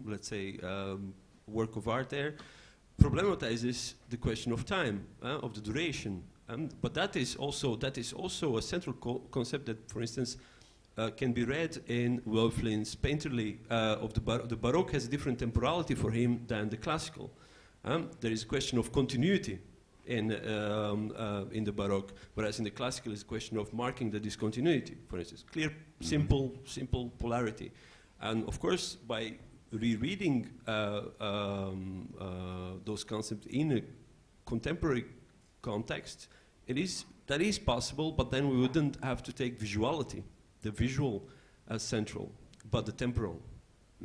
let's say, work of art there, problematizes the question of time, of the duration. But that is also a central concept that, for instance, can be read in Wölfflin's painterly of the Baroque has a different temporality for him than the classical. There is a question of continuity in the Baroque, whereas in the classical it's a question of marking the discontinuity, for instance. Clear, simple polarity. And of course, by rereading those concepts in a contemporary context, that is possible, but then we wouldn't have to take visuality, the visual as central, but the temporal.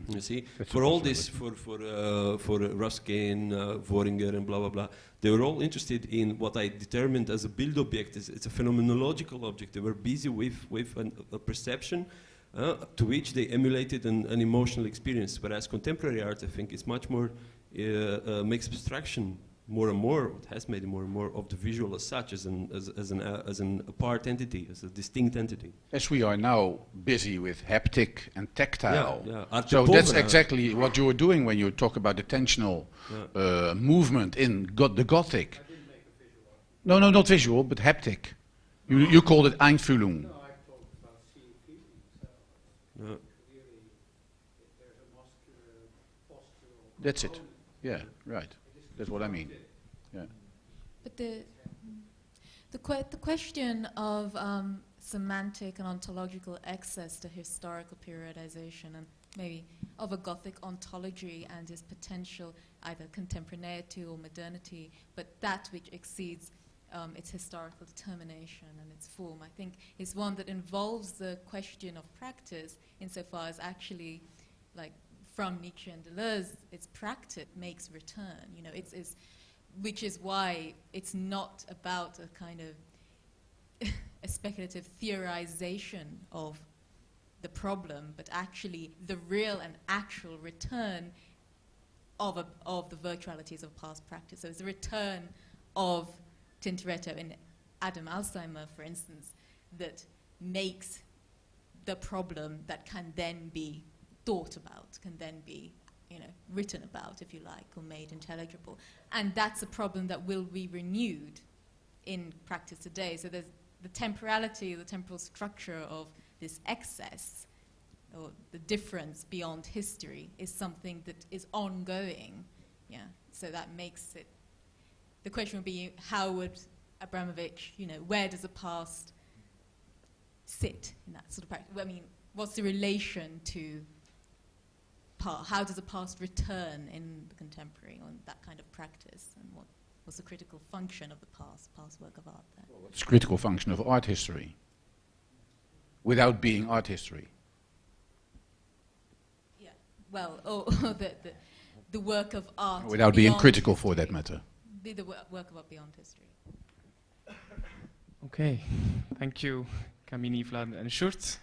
You see, That's for all this, for Ruskin, Worringer, and blah blah blah, they were all interested in what I determined as a build object. It's a phenomenological object. They were busy with a perception to which they emulated an emotional experience. Whereas contemporary art, I think, is much more makes abstraction more and more. It has made it more and more of the visual as such, as an apart entity, as a distinct entity. As we are now busy with haptic and tactile, So that's exactly what you were doing when you talk about the tensional movement in the Gothic. I didn't make a visual. No, not visual, but haptic. You called it Einfühlung. No, I talked about That's it. Yeah, right. That's what I mean. Yeah. But the question of semantic and ontological access to historical periodization and maybe of a Gothic ontology and its potential either contemporaneity or modernity, but that which exceeds its historical determination and its form, I think is one that involves the question of practice insofar as actually, like from Nietzsche and Deleuze, its practice makes return, you know, it's which is why it's not about a kind of a speculative theorization of the problem, but actually the real and actual return of the virtualities of past practice. So it's a return of Tintoretto in Adam Alzheimer, for instance, that makes the problem that can then be thought about, can then be, you know, written about, if you like, or made intelligible. And that's a problem that will be renewed in practice today. So there's the temporality, the temporal structure of this excess, or the difference beyond history, is something that is ongoing. Yeah. So that makes it, the question would be, how would Abramovich, you know, where does the past sit in that sort of practice? I mean, what's the relation to how does the past return in the contemporary on that kind of practice, and what's the critical function of the past work of art there? Well, what's the critical function of art history without being art history? Yeah, well, the work of art without being critical history, for that matter. The work of art beyond history. Okay, thank you, Kamini, Vlad, and Sjoerd.